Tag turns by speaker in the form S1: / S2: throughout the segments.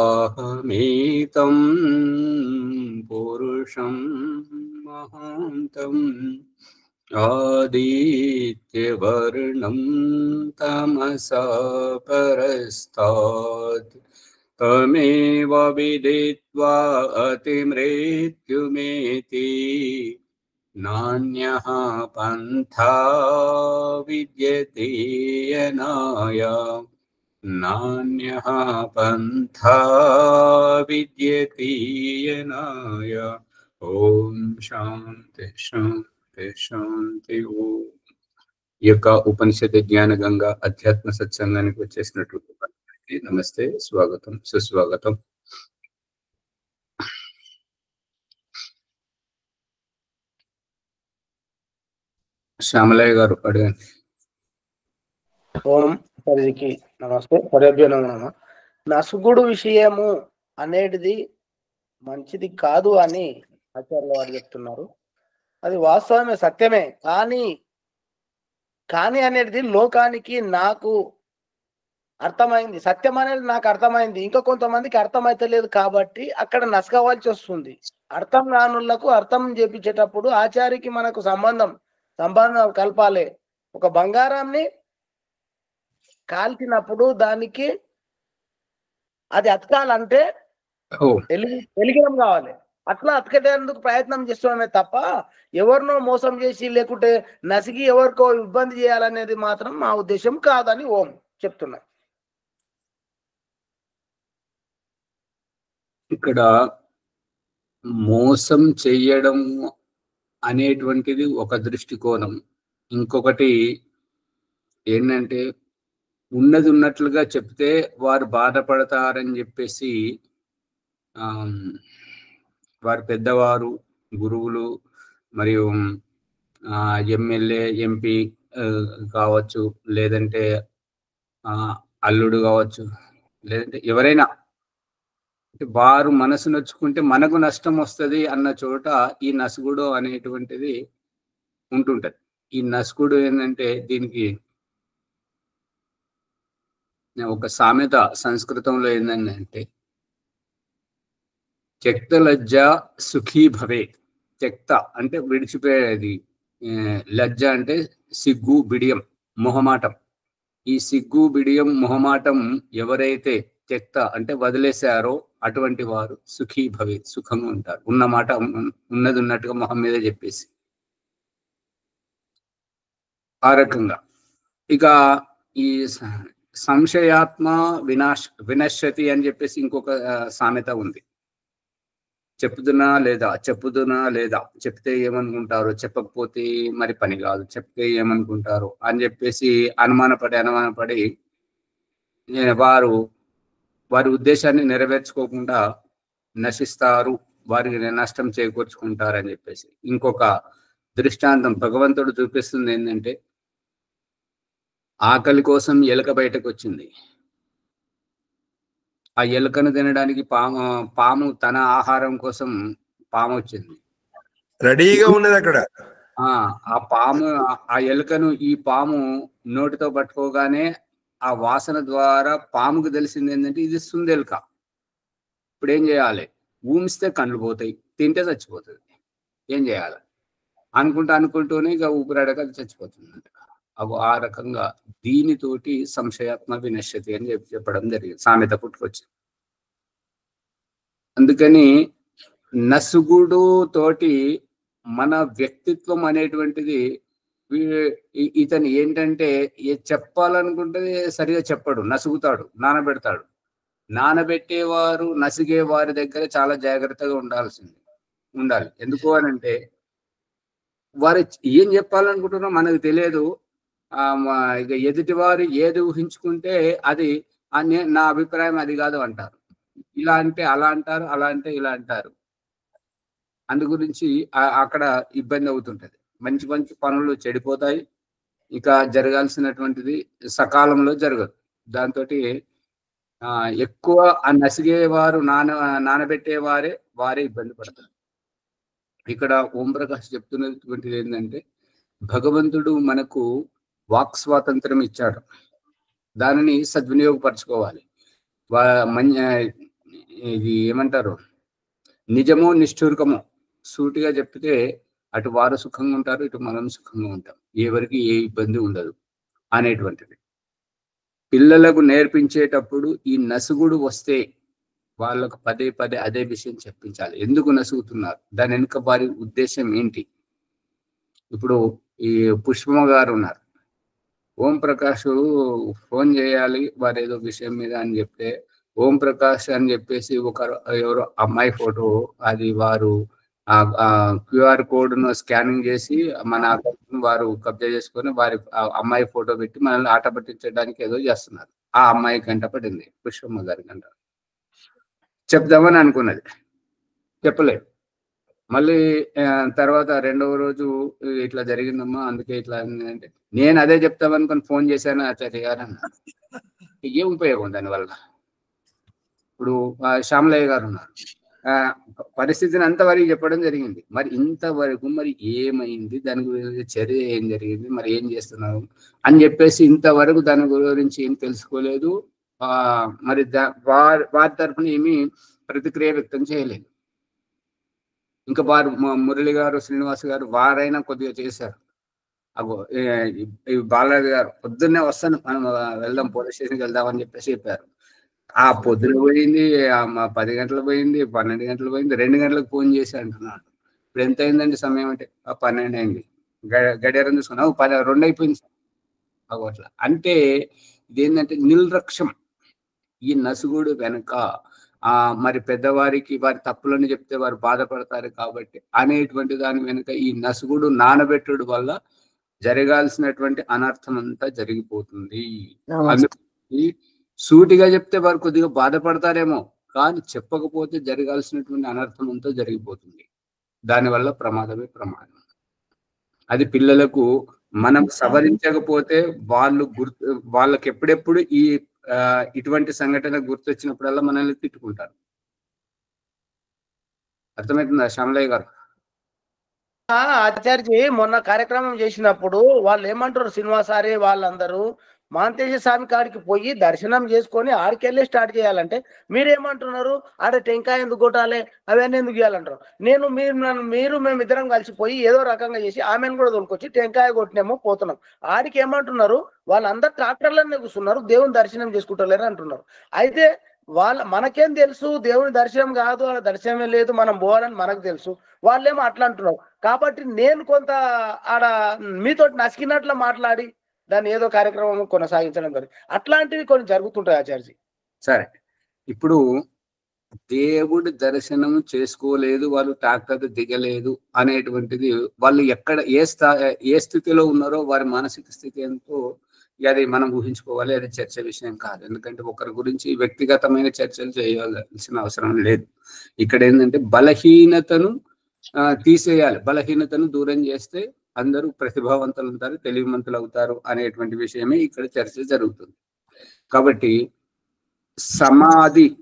S1: వేదాహమేతం పురుషం మహాంతం ఆదిత్యవర్ణం తమసా పరస్తాత్ తమేవ విదిత్వా అతిమృత్యుమేతి నాన్యః పంథా విద్యతే యనాయ నాన్యః పంథా విద్యతే యనాయ. ఓం శాంతి శాంతి శాంతి. ఓం. ఈ యొక్క ఉపనిషత్ జ్ఞాన గంగా అధ్యాత్మ సత్సంగానికి వచ్చేసినటువంటి నమస్తే, స్వాగతం, సుస్వాగతం. శ్యామలయ్య గారు అడగండి.
S2: ఓం హరికి నమస్తే. హరిభ్యో నమః. నసుగుడు విషయము అనేది మంచిది కాదు అని ఆచార్యుల వారు చెప్తున్నారు. అది వాస్తవమే, సత్యమే. కానీ అనేది లోకానికి నాకు అర్థమైంది, సత్యం అనేది నాకు అర్థమైంది, ఇంకా కొంతమందికి అర్థమైతలేదు. కాబట్టి అక్కడ నసగవలసి వస్తుంది. అర్థం కానులకు అర్థం చేపించేటప్పుడు ఆచార్యకి మనకు సంబంధం కలపాలి. ఒక బంగారాన్ని కాల్చినప్పుడు దానికి అది అతకాలంటే వెలిగడం కావాలి. అట్లా అతకటేందుకు ప్రయత్నం చేస్తున్నామే తప్ప ఎవరినో మోసం చేసి లేకుంటే నసిగి ఎవరికో ఇబ్బంది చేయాలనేది మాత్రం మా ఉద్దేశం కాదని ఓం చెప్తున్నా.
S1: ఇక్కడ మోసం చెయ్యడం అనేటువంటిది ఒక దృష్టికోణం. ఇంకొకటి ఏంటంటే ఉన్నది ఉన్నట్లుగా చెప్తే వారు బాధపడతారని చెప్పేసి వారి పెద్దవారు, గురువులు మరియు ఎమ్మెల్యే, ఎంపీ కావచ్చు, లేదంటే అల్లుడు కావచ్చు, లేదంటే ఎవరైనా వారు మనసు నొచ్చుకుంటే మనకు నష్టం వస్తుంది అన్న చోట ఈ నసుగుడు అనేటువంటిది ఉంటుంటది. ఈ నసుగుడు ఏంటంటే దీనికి ఒక సామెత సంస్కృతంలో ఏంటంటే త్యక్త లజ్జ సుఖీ భవేత్. త్యక్త అంటే విడిచిపోయేది, లజ్జ అంటే సిగ్గు, బిడియం, మొహమాటం. ఈ సిగ్గు, బిడియం, మొహమాటం ఎవరైతే త్యక్త అంటే వదిలేశారో అటువంటి వారు సుఖీ భవేత్, సుఖంగా ఉంటారు. ఉన్నమాట ఉన్నది ఉన్నట్టుగా మొహం మీద చెప్పేసి ఆ రకంగా. ఇక ఈ సంశయాత్మ వినశ్యతి అని చెప్పేసి ఇంకొక సామెత ఉంది. చెప్తున్నా లేదా, చెప్తే ఏమనుకుంటారో, చెప్పకపోతే మరి పని కాదు, చెప్తే ఏమనుకుంటారో అని చెప్పేసి అనుమానపడి వారి ఉద్దేశాన్ని నెరవేర్చుకోకుండా నశిస్తారు, వారికి నష్టం చేకూర్చుకుంటారని చెప్పేసి. ఇంకొక దృష్టాంతం భగవంతుడు చూపిస్తుంది ఏంటంటే, ఆకలి కోసం ఎలుక బయటకు వచ్చింది. ఆ ఎలుకను తినడానికి పాము తన ఆహారం కోసం పాము వచ్చింది,
S3: రెడీగా ఉన్నది అక్కడ.
S1: ఆ పాము, ఆ ఎలుకను ఈ పాము నోటితో పట్టుకోగానే ఆ వాసన ద్వారా పాముకు తెలిసింది ఏంటంటే ఇది సుందెలుక. ఇప్పుడు ఏం చేయాలి? ఊమిస్తే కళ్ళు పోతాయి, తింటే చచ్చిపోతుంది. ఏం చేయాలి అనుకుంటూనే ఇక ఊపిరాడక చచ్చిపోతుంది. ఆ రకంగా దీనితోటి సంశయాత్మ వినశ్యతి అని చెప్పడం జరిగింది, సామెత పుట్టుకొచ్చింది. అందుకని నసుగుడు తోటి మన వ్యక్తిత్వం అనేటువంటిది, ఇతను ఏంటంటే చెప్పాలనుకుంటే సరిగా చెప్పడు, నసుగుతాడు, నానబెడతాడు. నానబెట్టేవారు, నసిగే వారి దగ్గర చాలా జాగ్రత్తగా ఉండాలి. ఎందుకు అనంటే వారు ఏం చెప్పాలనుకుంటున్నా మనకు తెలియదు. ఇక ఎదుటివారు ఏది ఊహించుకుంటే అది నా అభిప్రాయం అది కాదు అంటారు. ఇలా అంటే అలా అంటారు, అలా అంటే ఇలా అంటారు. అందు గురించి అక్కడ ఇబ్బంది అవుతుంటది. మంచి మంచి పనులు చెడిపోతాయి. ఇక జరగాల్సినటువంటిది సకాలంలో జరగదు. దాంతో ఎక్కువ నసిగేవారు, నానబెట్టేవారే ఇబ్బంది పడతారు. ఇక్కడ ఓం ప్రకాష్ చెప్తున్నటువంటిది ఏంటంటే భగవంతుడు మనకు వాక్ స్వాతంత్రం ఇచ్చాడు, దానిని సద్వినియోగపరచుకోవాలి. ఇది ఏమంటారు, నిజమో నిష్ఠూరకమో సూటిగా చెప్తే అటు వారు సుఖంగా ఉంటారు, ఇటు మనం సుఖంగా ఉంటాం, ఎవరికి ఏ ఇబ్బంది ఉండదు అనేటువంటిది. పిల్లలకు నేర్పించేటప్పుడు ఈ నసుగుడు వస్తే వాళ్ళకు పదే పదే అదే విషయం చెప్పించాలి. ఎందుకు నసుగుతున్నారు, దాని వెనుక వారి ఉద్దేశం ఏంటి. ఇప్పుడు ఈ పుష్పమ్మ గారు ఉన్నారు, ఓం ప్రకాష్ ఫోన్ చేయాలి వారు ఏదో విషయం మీద అని చెప్తే ఓం ప్రకాష్ అని చెప్పేసి ఎవరో అమ్మాయి ఫోటో అది వారు క్యూఆర్ కోడ్ ను స్కానింగ్ చేసి మన అకౌంట్ వారు కబ్జా చేసుకొని వారి అమ్మాయి ఫోటో పెట్టి మనల్ని ఆట పట్టించడానికి ఏదో చేస్తున్నారు. ఆ అమ్మాయి గంట పడింది, పుష్పమ్మ గారి గంట. చెప్దామని అనుకున్నది, చెప్పలేదు. మళ్ళీ తర్వాత రెండవ రోజు ఇట్లా జరిగిందమ్మా, అందుకే ఇట్లా అంటే నేను అదే చెప్తామనుకొని ఫోన్ చేశాను ఆచార్య గారు అన్న. ఏం ఉపయోగం దానివల్ల? ఇప్పుడు శ్యామలయ్య గారు ఉన్నారు, పరిస్థితిని అంతవరకు చెప్పడం జరిగింది. మరి ఇంతవరకు మరి ఏమైంది, దాని గురించి చర్య ఏం జరిగింది, మరి ఏం చేస్తున్నారు అని చెప్పేసి ఇంతవరకు దాని గురించి ఏం తెలుసుకోలేదు. మరి వారి తరఫున ఏమీ ప్రతిక్రియ వ్యక్తం చేయలేదు. ఇంకా వారు మురళి గారు, శ్రీనివాస్ గారు వారైనా కొద్దిగా చేశారు. అగో బాలరాజు గారు పొద్దున్నే వస్తాను, మనం వెళ్దాం, పోలీస్ స్టేషన్కి వెళ్దామని చెప్పేసి చెప్పారు. ఆ పొద్దున పోయింది, 10 గంటలు పోయింది, 12 గంటలు పోయింది, 2 గంటలకు ఫోన్ చేసి అంటున్నాడు. ఇప్పుడు ఎంత అయిందండి సమయం అంటే 12 అయింది. గడియారం చూసుకున్నావు 2 అయిపోయింది సార్. అగో అట్లా అంటే ఇదేంటంటే నిర్లక్ష్యం. ఈ నసుగుడు వెనక మరి పెద్దవారికి వారి తప్పులను చెప్తే వారు బాధపడతారు కాబట్టి అనేటువంటి దాని వెనుక ఈ నసుగుడు నానబెట్టుడు వల్ల జరగాల్సినటువంటి అనర్థం అంతా జరిగిపోతుంది. అందుకని సూటిగా చెప్తే వారు కొద్దిగా బాధపడతారేమో, కానీ చెప్పకపోతే జరగాల్సినటువంటి అనర్థం అంతా జరిగిపోతుంది. దానివల్ల ప్రమాదమే ప్రమాదం. అది పిల్లలకు మనం సవరించకపోతే వాళ్ళకి ఎప్పుడెప్పుడు ఇటువంటి సంఘటన గుర్తొచ్చినప్పుడల్లా మనల్ని తిట్టుకుంటారు. అర్థమవుతుందా శ్యామలయ్య గారు?
S2: ఆచార్య మొన్న కార్యక్రమం చేసినప్పుడు వాళ్ళు ఏమంటారు, శ్రీనివాసారి వాళ్ళందరూ మాంతేశ్వర స్వామి కాడికి పోయి దర్శనం చేసుకొని ఆడికెళ్ళి స్టార్ట్ చేయాలంటే మీరేమంటున్నారు, ఆడ టెంకాయ ఎందుకు కొట్టాలి, అవన్నీ ఎందుకు చేయాలంటారు. మేమిద్దరం కలిసిపోయి ఏదో రకంగా చేసి ఆమెను కూడా తోలుకొచ్చి టెంకాయ కొట్టినేమో పోతున్నాం. ఆడికి ఏమంటున్నారు, వాళ్ళందరూ ట్రాక్టర్లనే కూర్చున్నారు, దేవుని దర్శనం చేసుకుంటలేరు అంటున్నారు. అయితే మనకేం తెలుసు, దేవుని దర్శనం కాదు, వాళ్ళ దర్శనమే లేదు, మనం పోవాలని మనకు తెలుసు, వాళ్ళేమో అట్లా అంటున్నారు. కాబట్టి నేను కొంత ఆడ మీతో నసికినట్లు మాట్లాడి దాన్ని ఏదో కార్యక్రమం కొనసాగించడం జరిగింది. అట్లాంటివి కొన్ని జరుగుతుంటాయి ఆచార్య.
S1: సరే, ఇప్పుడు దేవుడి దర్శనం చేసుకోలేదు, వాళ్ళు ట్రాక్టర్ దిగలేదు అనేటువంటిది వాళ్ళు ఎక్కడ ఏ స్థితిలో ఉన్నారో వారి మానసిక స్థితి ఎంతో అది మనం ఊహించుకోవాలి. అది చర్చ విషయం కాదు. ఎందుకంటే ఒకరి గురించి వ్యక్తిగతమైన చర్చలు చేయాల్సిన అవసరం లేదు. ఇక్కడ ఏంటంటే బలహీనతను తీసేయాలి, బలహీనతను దూరం చేస్తే అందరూ ప్రతిభావంతులు ఉంటారు, తెలివిమంతులు అవుతారు అనేటువంటి విషయమే ఇక్కడ చర్చ జరుగుతుంది. కాబట్టి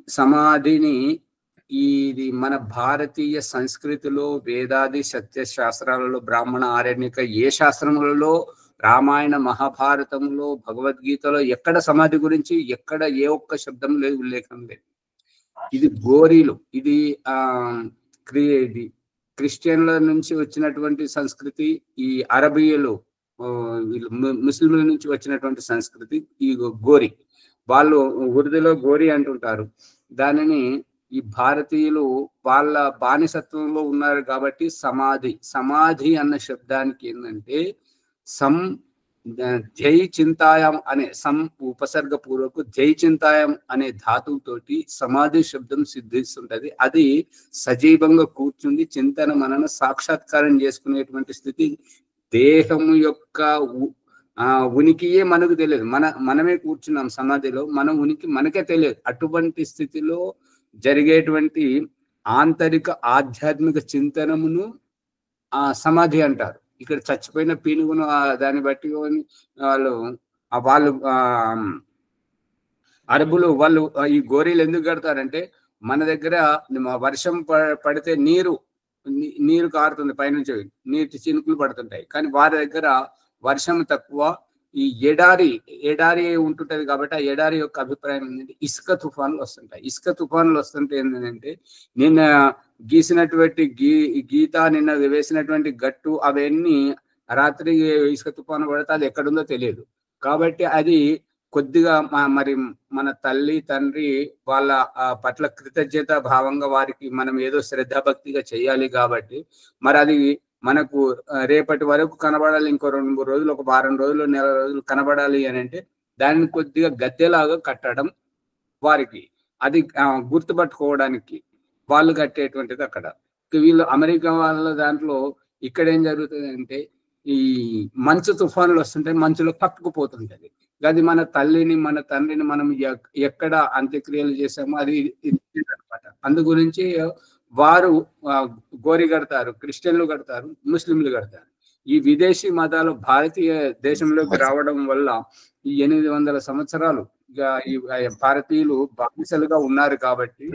S1: సమాధిని ఇది మన భారతీయ సంస్కృతిలో వేదాది సత్య శాస్త్రాలలో బ్రాహ్మణ ఆరణ్యక ఏ శాస్త్రములలో రామాయణ మహాభారతంలో భగవద్గీతలో ఎక్కడ సమాధి గురించి ఎక్కడ ఏ ఒక్క శబ్దం లేదు, ఉల్లేఖం లేదు. ఇది గోరీలు, ఇది ఇది క్రిస్టియన్ల నుంచి వచ్చినటువంటి సంస్కృతి, ఈ అరబీయులు ముస్లింల నుంచి వచ్చినటువంటి సంస్కృతి ఈ గోరి. వాళ్ళు ఉర్దూలో గోరి అంటుంటారు దానిని. ఈ భారతీయులు వాళ్ళ బానిసత్వంలో ఉన్నారు కాబట్టి సమాధి అన్న శబ్దానికి ఏంటంటే జై చింతాయం అనే ఉపసర్గపూర్వకు జై చింతాయం అనే ధాతువుతోటి సమాధి శబ్దం సిద్ధిస్తుంటది. అది సజీవంగా కూర్చుండి చింతన మనన సాక్షాత్కారం చేసుకునేటువంటి స్థితి. దేహము యొక్క ఉనికియే మనకు తెలియదు, మనమే కూర్చున్నాం సమాధిలో, మన ఉనికి మనకే తెలియదు. అటువంటి స్థితిలో జరిగేటువంటి ఆంతరిక ఆధ్యాత్మిక చింతనమును సమాధి అంటారు. ఇక్కడ చచ్చిపోయిన పీనుగును దాన్ని బట్టి వాళ్ళు అరబులు వాళ్ళు ఈ గోరీలు ఎందుకు కడతారంటే మన దగ్గర వర్షం పడితే నీరు నీరు కారుతుంది పైనుంచి, నీటి చినుకులు పడుతుంటాయి. కానీ వారి దగ్గర వర్షం తక్కువ, ఈ ఎడారి ఉంటుంటది కాబట్టి ఆ ఎడారి యొక్క అభిప్రాయం ఏంటంటే ఇసుక తుఫాన్లు వస్తుంటాయి. ఇసుక తుఫాన్లు వస్తుంటే ఏంటంటే నిన్న గీసినటువంటి గీత నిన్న వేసినటువంటి గట్టు అవన్నీ రాత్రి ఇసుక తుఫాను పడితే అది ఎక్కడుందో తెలియదు. కాబట్టి అది కొద్దిగా మరి మన తల్లి తండ్రి వాళ్ళ పట్ల కృతజ్ఞత భావంగా వారికి మనం ఏదో శ్రద్ధాభక్తిగా చేయాలి. కాబట్టి మరి అది మనకు రేపటి వరకు కనబడాలి, ఇంకో 2-3 రోజులు, ఒక వారం రోజులు, నెల రోజులు కనబడాలి అని అంటే దాన్ని కొద్దిగా గద్దెలాగా కట్టడం వారికి అది గుర్తుపట్టుకోవడానికి వాళ్ళు కట్టేటువంటిది. అక్కడ వీళ్ళు అమెరికా వాళ్ళ దాంట్లో ఇక్కడ ఏం జరుగుతుంది అంటే ఈ మంచు తుఫానులు వస్తుంటే మంచులో కట్టుకుపోతుంటది. అది మన తల్లిని మన తండ్రిని మనం ఎక్కడ అంత్యక్రియలు చేసామో అది అనమాట. అందు గురించి వారు గోరి కడతారు, క్రిస్టియన్లు కడతారు, ముస్లింలు కడతారు. ఈ విదేశీ మతాలు భారతీయ దేశంలోకి రావడం వల్ల ఈ 800 సంవత్సరాలు ఈ భారతీయులు బానిసలుగా ఉన్నారు. కాబట్టి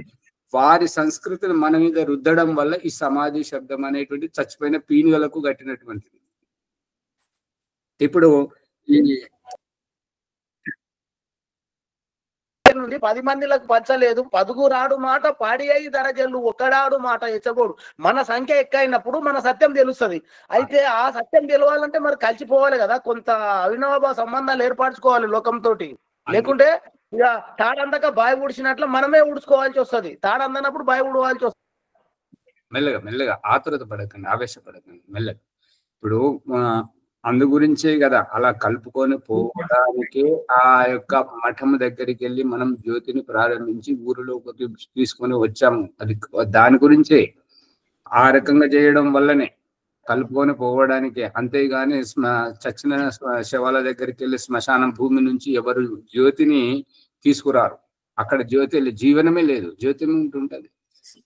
S1: వారి సంస్కృతిని మన మీద రుద్దడం వల్ల ఈ సమాధి శబ్దం అనేటువంటి చచ్చిపోయిన పీనుగలకు కట్టినటువంటిది. ఇప్పుడు ఈ
S2: నుండి 10 మందిలకు పంచలేదు, 10 మాట పాడి అయి దరజల్లు ఒక్కడాడు మాట ఎచ్చబోడు. మన సంఖ్య ఎక్కువైనప్పుడు మన సత్యం తెలుస్తుంది. అయితే ఆ సత్యం తెలవాలంటే మరి కలిసిపోవాలి కదా, కొంత అవినాభావ సంబంధాలు ఏర్పరచుకోవాలి లోకంతో. లేకుంటే ఇక తాడందక బావి ఊడ్చినట్లు మనమే ఊడ్చుకోవాల్సి వస్తుంది. తాడందనప్పుడు బావి ఊడవాల్సి వస్తుంది.
S1: మెల్లగా ఆతురత పడకండి, ఆవేశపడకండి, మెల్లగా. ఇప్పుడు అందు గురించే కదా అలా కలుపుకొని పోవడానికి ఆ యొక్క మఠం దగ్గరికి వెళ్ళి మనం జ్యోతిని ప్రారంభించి ఊరిలో తీసుకొని వచ్చాము. అది దాని గురించే ఆ రకంగా చేయడం వల్లనే కలుపుకొని పోవడానికి. అంతేగాని చచ్చిన శవాల దగ్గరికి వెళ్ళి శ్మశానం భూమి నుంచి ఎవరు జ్యోతిని తీసుకురారు. అక్కడ జ్యోతి జీవనమే లేదు, జ్యోతి ఉంటుంటది.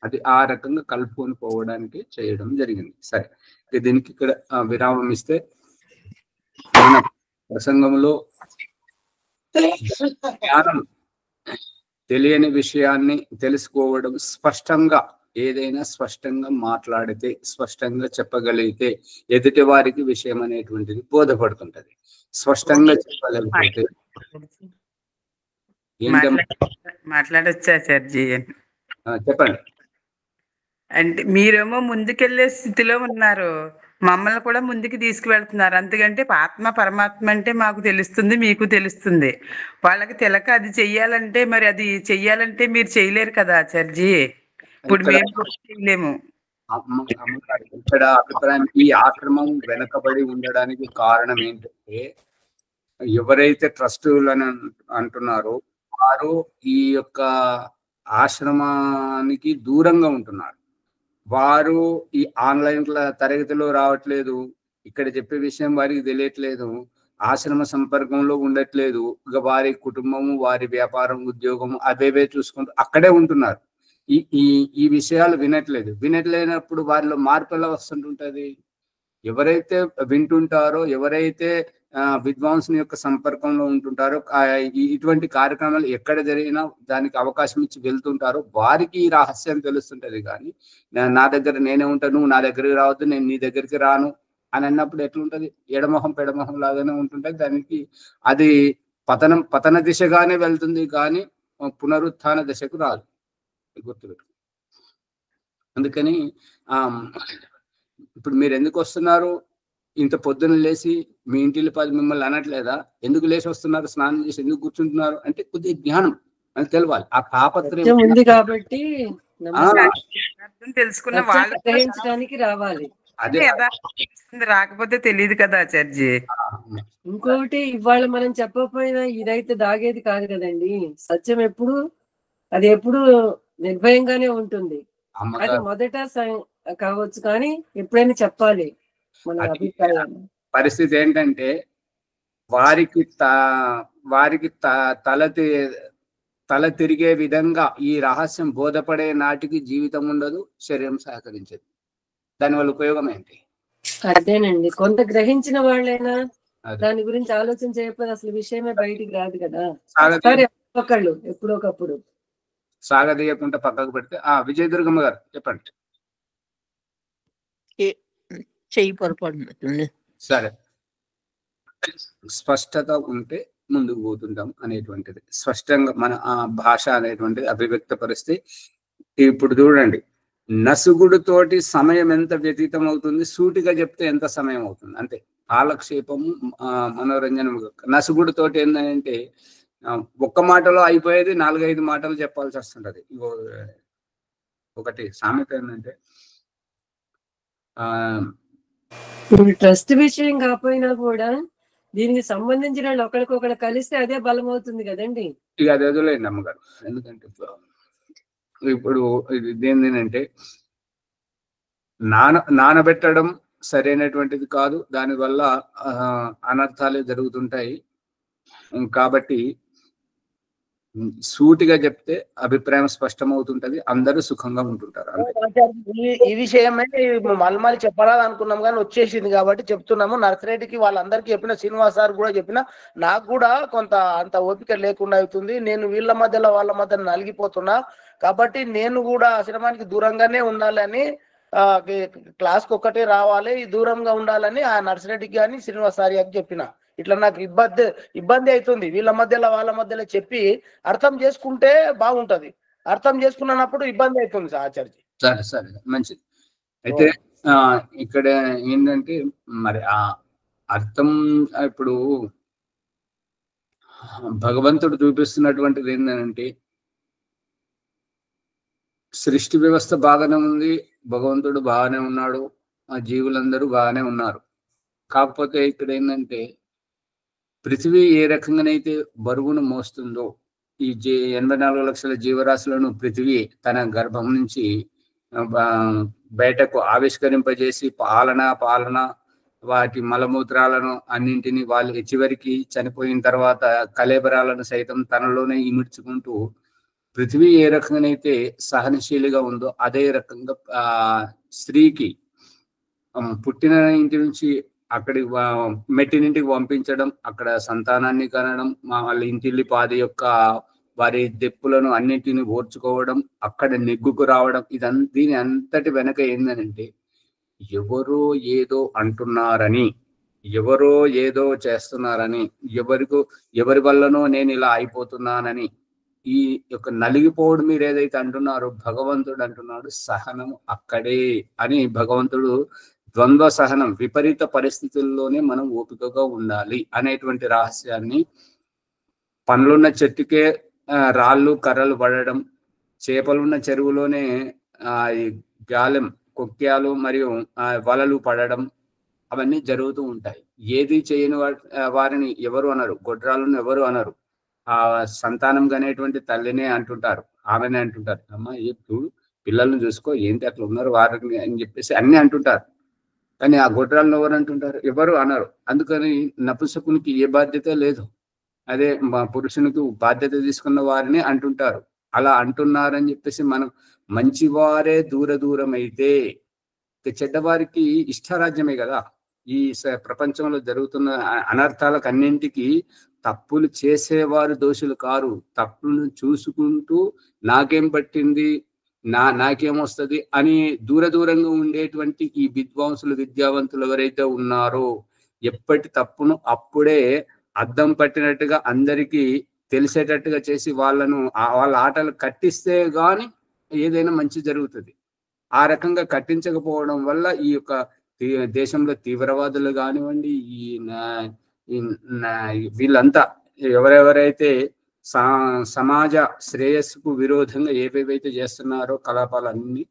S1: అది ఆ రకంగా కలుపుకొని పోవడానికి చేయడం జరిగింది. సరే, దీనికి ఇక్కడ విరామం ఇస్తే మన ప్రసంగంలో జ్ఞానం తెలియని విషయాన్ని తెలుసుకోవడం, స్పష్టంగా ఏదైనా స్పష్టంగా మాట్లాడితే, స్పష్టంగా చెప్పగలిగితే ఎదుటి వారికి విషయం అనేటువంటిది బోధపడుతుంటది. స్పష్టంగా చెప్పగలిగితే
S4: మాట్లాడొచ్చా చర్జీ?
S1: చెప్పండి.
S4: అంటే మీరేమో ముందుకెళ్లే స్థితిలో ఉన్నారు, మమ్మల్ని కూడా ముందుకు తీసుకువెళ్తున్నారు. అందుకంటే ఆత్మ పరమాత్మ అంటే మాకు తెలుస్తుంది, మీకు తెలుస్తుంది. వాళ్ళకి తెలక అది చెయ్యాలంటే మరి అది చెయ్యాలంటే మీరు చేయలేరు కదా చర్జీ. ఇప్పుడు మేము చేయలేము.
S1: ఇక్కడ అభిప్రాయం, ఈ ఆశ్రమం వెనకబడి ఉండడానికి కారణం ఏంటంటే ఎవరైతే ట్రస్టులను అంటున్నారో వారు ఈ యొక్క ఆశ్రమానికి దూరంగా ఉంటున్నారు. వారు ఈ ఆన్లైన్ తరగతిలో రావట్లేదు, ఇక్కడ చెప్పే విషయం వారికి తెలియట్లేదు, ఆశ్రమ సంపర్కంలో ఉండట్లేదు. ఇక వారి కుటుంబము, వారి వ్యాపారం, ఉద్యోగం అవేవే చూసుకుంటూ అక్కడే ఉంటున్నారు. ఈ విషయాలు వినట్లేనప్పుడు వారిలో మార్పు ఎలా వస్తుంటుంటది? ఎవరైతే వింటుంటారో, ఎవరైతే విద్వాంసుని యొక్క సంపర్కంలో ఉంటుంటారో, ఇటువంటి కార్యక్రమాలు ఎక్కడ జరిగినా దానికి అవకాశం ఇచ్చి వెళ్తుంటారో వారికి ఈ రహస్యం తెలుస్తుంటది. కానీ నా దగ్గర నేనే ఉంటాను, నువ్వు నా దగ్గరికి రావద్దు, నేను నీ దగ్గరికి రాను అని అన్నప్పుడు ఎట్లుంటది? ఎడమొహం పెడమొహం లాగానే ఉంటుంటది. దానికి అది పతన దిశగానే వెళ్తుంది, కానీ పునరుత్థాన దశకు రాదు. గుర్తుపెట్టు. అందుకని ఇప్పుడు మీరు ఎందుకు వస్తున్నారు? ఇంత పొద్దున లేచి మీ ఇంటిలో 10 మిమ్మల్ని అనట్లేదా? ఎందుకు లేచి వస్తున్నారు? స్నానం చేసి ఎందుకు కూర్చుంటున్నారు అంటే కొద్దిగా జ్ఞానం అని తెలవాలి. ఆ తాపత్రయం
S5: ఉంది కాబట్టి
S4: తెలుసుకున్న వాళ్ళు
S5: గ్రహించడానికి రావాలి.
S4: అదే రాకపోతే తెలియదు కదా చర్జీ.
S5: ఇంకోటి, ఇవాళ మనం చెప్పకపోయినా ఇదైతే దాగేది కాదు కదండి. సత్యం ఎప్పుడు నిర్భయంగానే ఉంటుంది. అది మొదట కావచ్చు, కానీ ఎప్పుడైనా చెప్పాలి మన అభిప్రాయం.
S1: పరిస్థితి ఏంటంటే వారికి తల తిరిగే విధంగా ఈ రహస్యం బోధపడే నాటికి జీవితం ఉండదు, శరీరం సహకరించదు. దానివల్ల ఉపయోగం ఏంటి?
S5: అదేనండి, కొంత గ్రహించిన వాళ్ళైనా దాని గురించి ఆలోచన చేయకపోతే అసలు విషయమే బయటికి రాదు కదా. ఒకళ్ళు ఎప్పుడోకప్పుడు
S1: సాగదీయకుండా పక్కకు పెడితే. విజయదుర్గమ్మ గారు చెప్పండి.
S6: చెయ్యి పొరపాటు.
S1: సరే, స్పష్టత ఉంటే ముందుకు పోతుంటాం అనేటువంటిది స్పష్టంగా మన భాష అనేటువంటిది అభివ్యక్త పరిస్థితి. ఇప్పుడు చూడండి, నసుగుడుతోటి సమయం ఎంత వ్యతీతం అవుతుంది, సూటిగా చెప్తే ఎంత సమయం అవుతుంది అంతే. కాలక్షేపము మనోరంజనం. నసుగుడుతోటి ఏంటంటే ఒక్క మాటలో అయిపోయేది 4-5 మాటలు చెప్పాల్సి వస్తుంటది. ఒకటి సామెత ఏంటంటే
S5: ఇప్పుడు ట్రస్ట్ విషయం కాకపోయినా కూడా దీనికి సంబంధించిన వాళ్ళు ఒకరికొకరు కలిస్తే అదే బలం అవుతుంది కదండి.
S1: ఇక అది వదిలేండి అమ్మగారు. ఎందుకంటే ఇప్పుడు ఇది ఏంటంటే నానబెట్టడం సరైనటువంటిది కాదు, దానివల్ల అనర్థాలే జరుగుతుంటాయి. కాబట్టి సూటిగా చెప్తే అభిప్రాయం స్పష్టమవుతుంటది, అందరూ సుఖంగా ఉంటుంటారు.
S2: ఈ విషయమే మళ్ళీ చెప్పరాదు అనుకున్నాం కానీ వచ్చేసింది కాబట్టి చెప్తున్నాము. నర్సరెడ్డికి వాళ్ళందరికీ చెప్పిన, శ్రీనివాస్ సార్ కూడా చెప్పిన, నాకు కూడా కొంత అంత ఓపిక లేకుండా అవుతుంది. నేను వీళ్ళ మధ్యలో వాళ్ళ మధ్య నలిగిపోతున్నా కాబట్టి నేను కూడా ఆశ్రమానికి దూరంగానే ఉండాలని, క్లాస్కి ఒక్కటే రావాలి, దూరంగా ఉండాలని ఆ నర్సరెడ్డికి కానీ శ్రీనివాస్ సార్ గారికి చెప్పిన. ఇట్లా నాకు ఇబ్బంది అవుతుంది, వీళ్ళ మధ్యలో వాళ్ళ మధ్యలో చెప్పి అర్థం చేసుకుంటే బాగుంటది. అర్థం చేసుకున్నప్పుడు ఇబ్బంది అవుతుంది ఆచార్య.
S1: సరే సరే, మంచిది. అయితే ఇక్కడ ఏంటంటే మరి ఆ అర్థం ఇప్పుడు భగవంతుడు చూపిస్తున్నటువంటిది ఏంటంటే సృష్టి వ్యవస్థ బాగానే ఉంది, భగవంతుడు బాగానే ఉన్నాడు, ఆ జీవులందరూ బాగానే ఉన్నారు. కాకపోతే ఇక్కడ ఏంటంటే పృథివీ ఏ రకంగానైతే బరువును మోస్తుందో, ఈ 84 లక్షల జీవరాశులను పృథివీ తన గర్భం నుంచి బయటకు ఆవిష్కరింపజేసి పాలన వాటి మలమూత్రాలను అన్నింటినీ వాళ్ళు చివరికి చనిపోయిన తర్వాత కళేబరాలను సైతం తనలోనే ఇమిడ్చుకుంటూ పృథివీ ఏ రకంగానైతే సహనశీలిగా ఉందో అదే రకంగా స్త్రీకి పుట్టిన ఇంటి నుంచి అక్కడి మెట్టినింటికి పంపించడం, అక్కడ సంతానాన్ని కనడం, వాళ్ళ ఇంటిల్లి పాది యొక్క వారి దెప్పులను అన్నింటిని ఓర్చుకోవడం, అక్కడ నెగ్గుకు రావడం, దీని అంతటి వెనక ఏందనంటే ఎవరో ఏదో అంటున్నారని, ఎవరో ఏదో చేస్తున్నారని, ఎవరి వల్లనో నేను ఇలా అయిపోతున్నానని ఈ యొక్క నలిగిపోవడం మీరు ఏదైతే అంటున్నారో భగవంతుడు అంటున్నాడు సహనం అక్కడే అని. భగవంతుడు ద్వంద్వ సహనం, విపరీత పరిస్థితుల్లోనే మనం ఓపికగా ఉండాలి అనేటువంటి రహస్యాన్ని, పండ్లున్న చెట్టుకే రాళ్ళు కర్రలు పడడం, చేపలున్న చెరువులోనే గాలెం కొక్యాలు మరియు వలలు పడడం, అవన్నీ జరుగుతూ ఉంటాయి. ఏది చేయని వారిని ఎవరు అనరు, గొడ్రాలను ఎవరు అనరు, సంతానం అనేటువంటి తల్లినే అంటుంటారు, ఆమెనే అంటుంటారు, అమ్మ ఏ చూడు పిల్లల్ని చూసుకో, ఏంటి అట్లా ఉన్నారు వారిని అని చెప్పేసి అన్ని అంటుంటారు. కానీ ఆ గొడ్రాలను ఎవరు అంటుంటారు, ఎవరు అనరు. అందుకని నపుంసకునికి ఏ బాధ్యత లేదు, అదే మా పురుషునికి బాధ్యత తీసుకున్న వారిని అంటుంటారు. అలా అంటున్నారని చెప్పేసి మనం మంచివారే దూరం అయితే చెడ్డవారికి ఇష్టారాజ్యమే కదా. ఈ ప్రపంచంలో జరుగుతున్న అనర్థాలకు అన్నింటికి తప్పులు చేసేవారు దోషులు కారు, తప్పులను చూసుకుంటూ నాకేం పట్టింది, నాకేమొస్తుంది అని దూరంగా ఉండేటువంటి ఈ విద్వాంసులు విద్యావంతులు ఎవరైతే ఉన్నారో ఎప్పటి తప్పును అప్పుడే అద్దం పట్టినట్టుగా అందరికీ తెలిసేటట్టుగా చేసి వాళ్ళ ఆటలు కట్టిస్తే గాని ఏదైనా మంచి జరుగుతుంది. ఆ రకంగా కట్టించకపోవడం వల్ల ఈ యొక్క దేశంలో తీవ్రవాదులు కానివ్వండి, వీళ్ళంతా ఎవరెవరైతే సమాజ శ్రేయస్సుకు విరోధంగా ఏవేవైతే చేస్తున్నారో కలాపాలన్నీ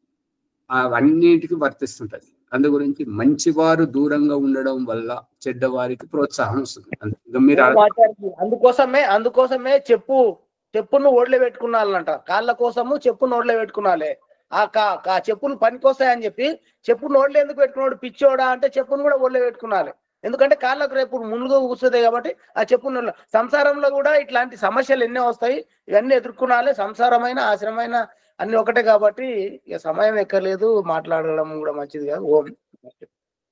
S1: అవన్నిటికీ వర్తిస్తుంటది. అందు గురించి మంచివారు దూరంగా ఉండడం వల్ల చెడ్డవారికి ప్రోత్సాహం వస్తుంది.
S2: అందుకోసమే చెప్పును ఓడ్లే పెట్టుకున్నాలంట, కాళ్ళ కోసము చెప్పును ఓడ్లే పెట్టుకున్నాలే. ఆ చెప్పులు పనికొస్తాయని చెప్పి చెప్పు నోడ్లు ఎందుకు పెట్టుకున్నాడు, పిచ్చోడా అంటే చెప్పును కూడా ఓడ్లే పెట్టుకున్నాలి. ఎందుకంటే కాళ్ళకు రేపు మునుగు కూర్చుంది కాబట్టి ఆ చెప్పును. సంసారంలో కూడా ఇట్లాంటి సమస్యలు ఎన్నో వస్తాయి, ఇవన్నీ ఎదుర్కొనాలి. సంసారమైన ఆశ్రమైన అన్ని ఒకటే కాబట్టి ఇక సమయం ఎక్కర్లేదు, మాట్లాడడం కూడా మంచిది కాదు. ఓం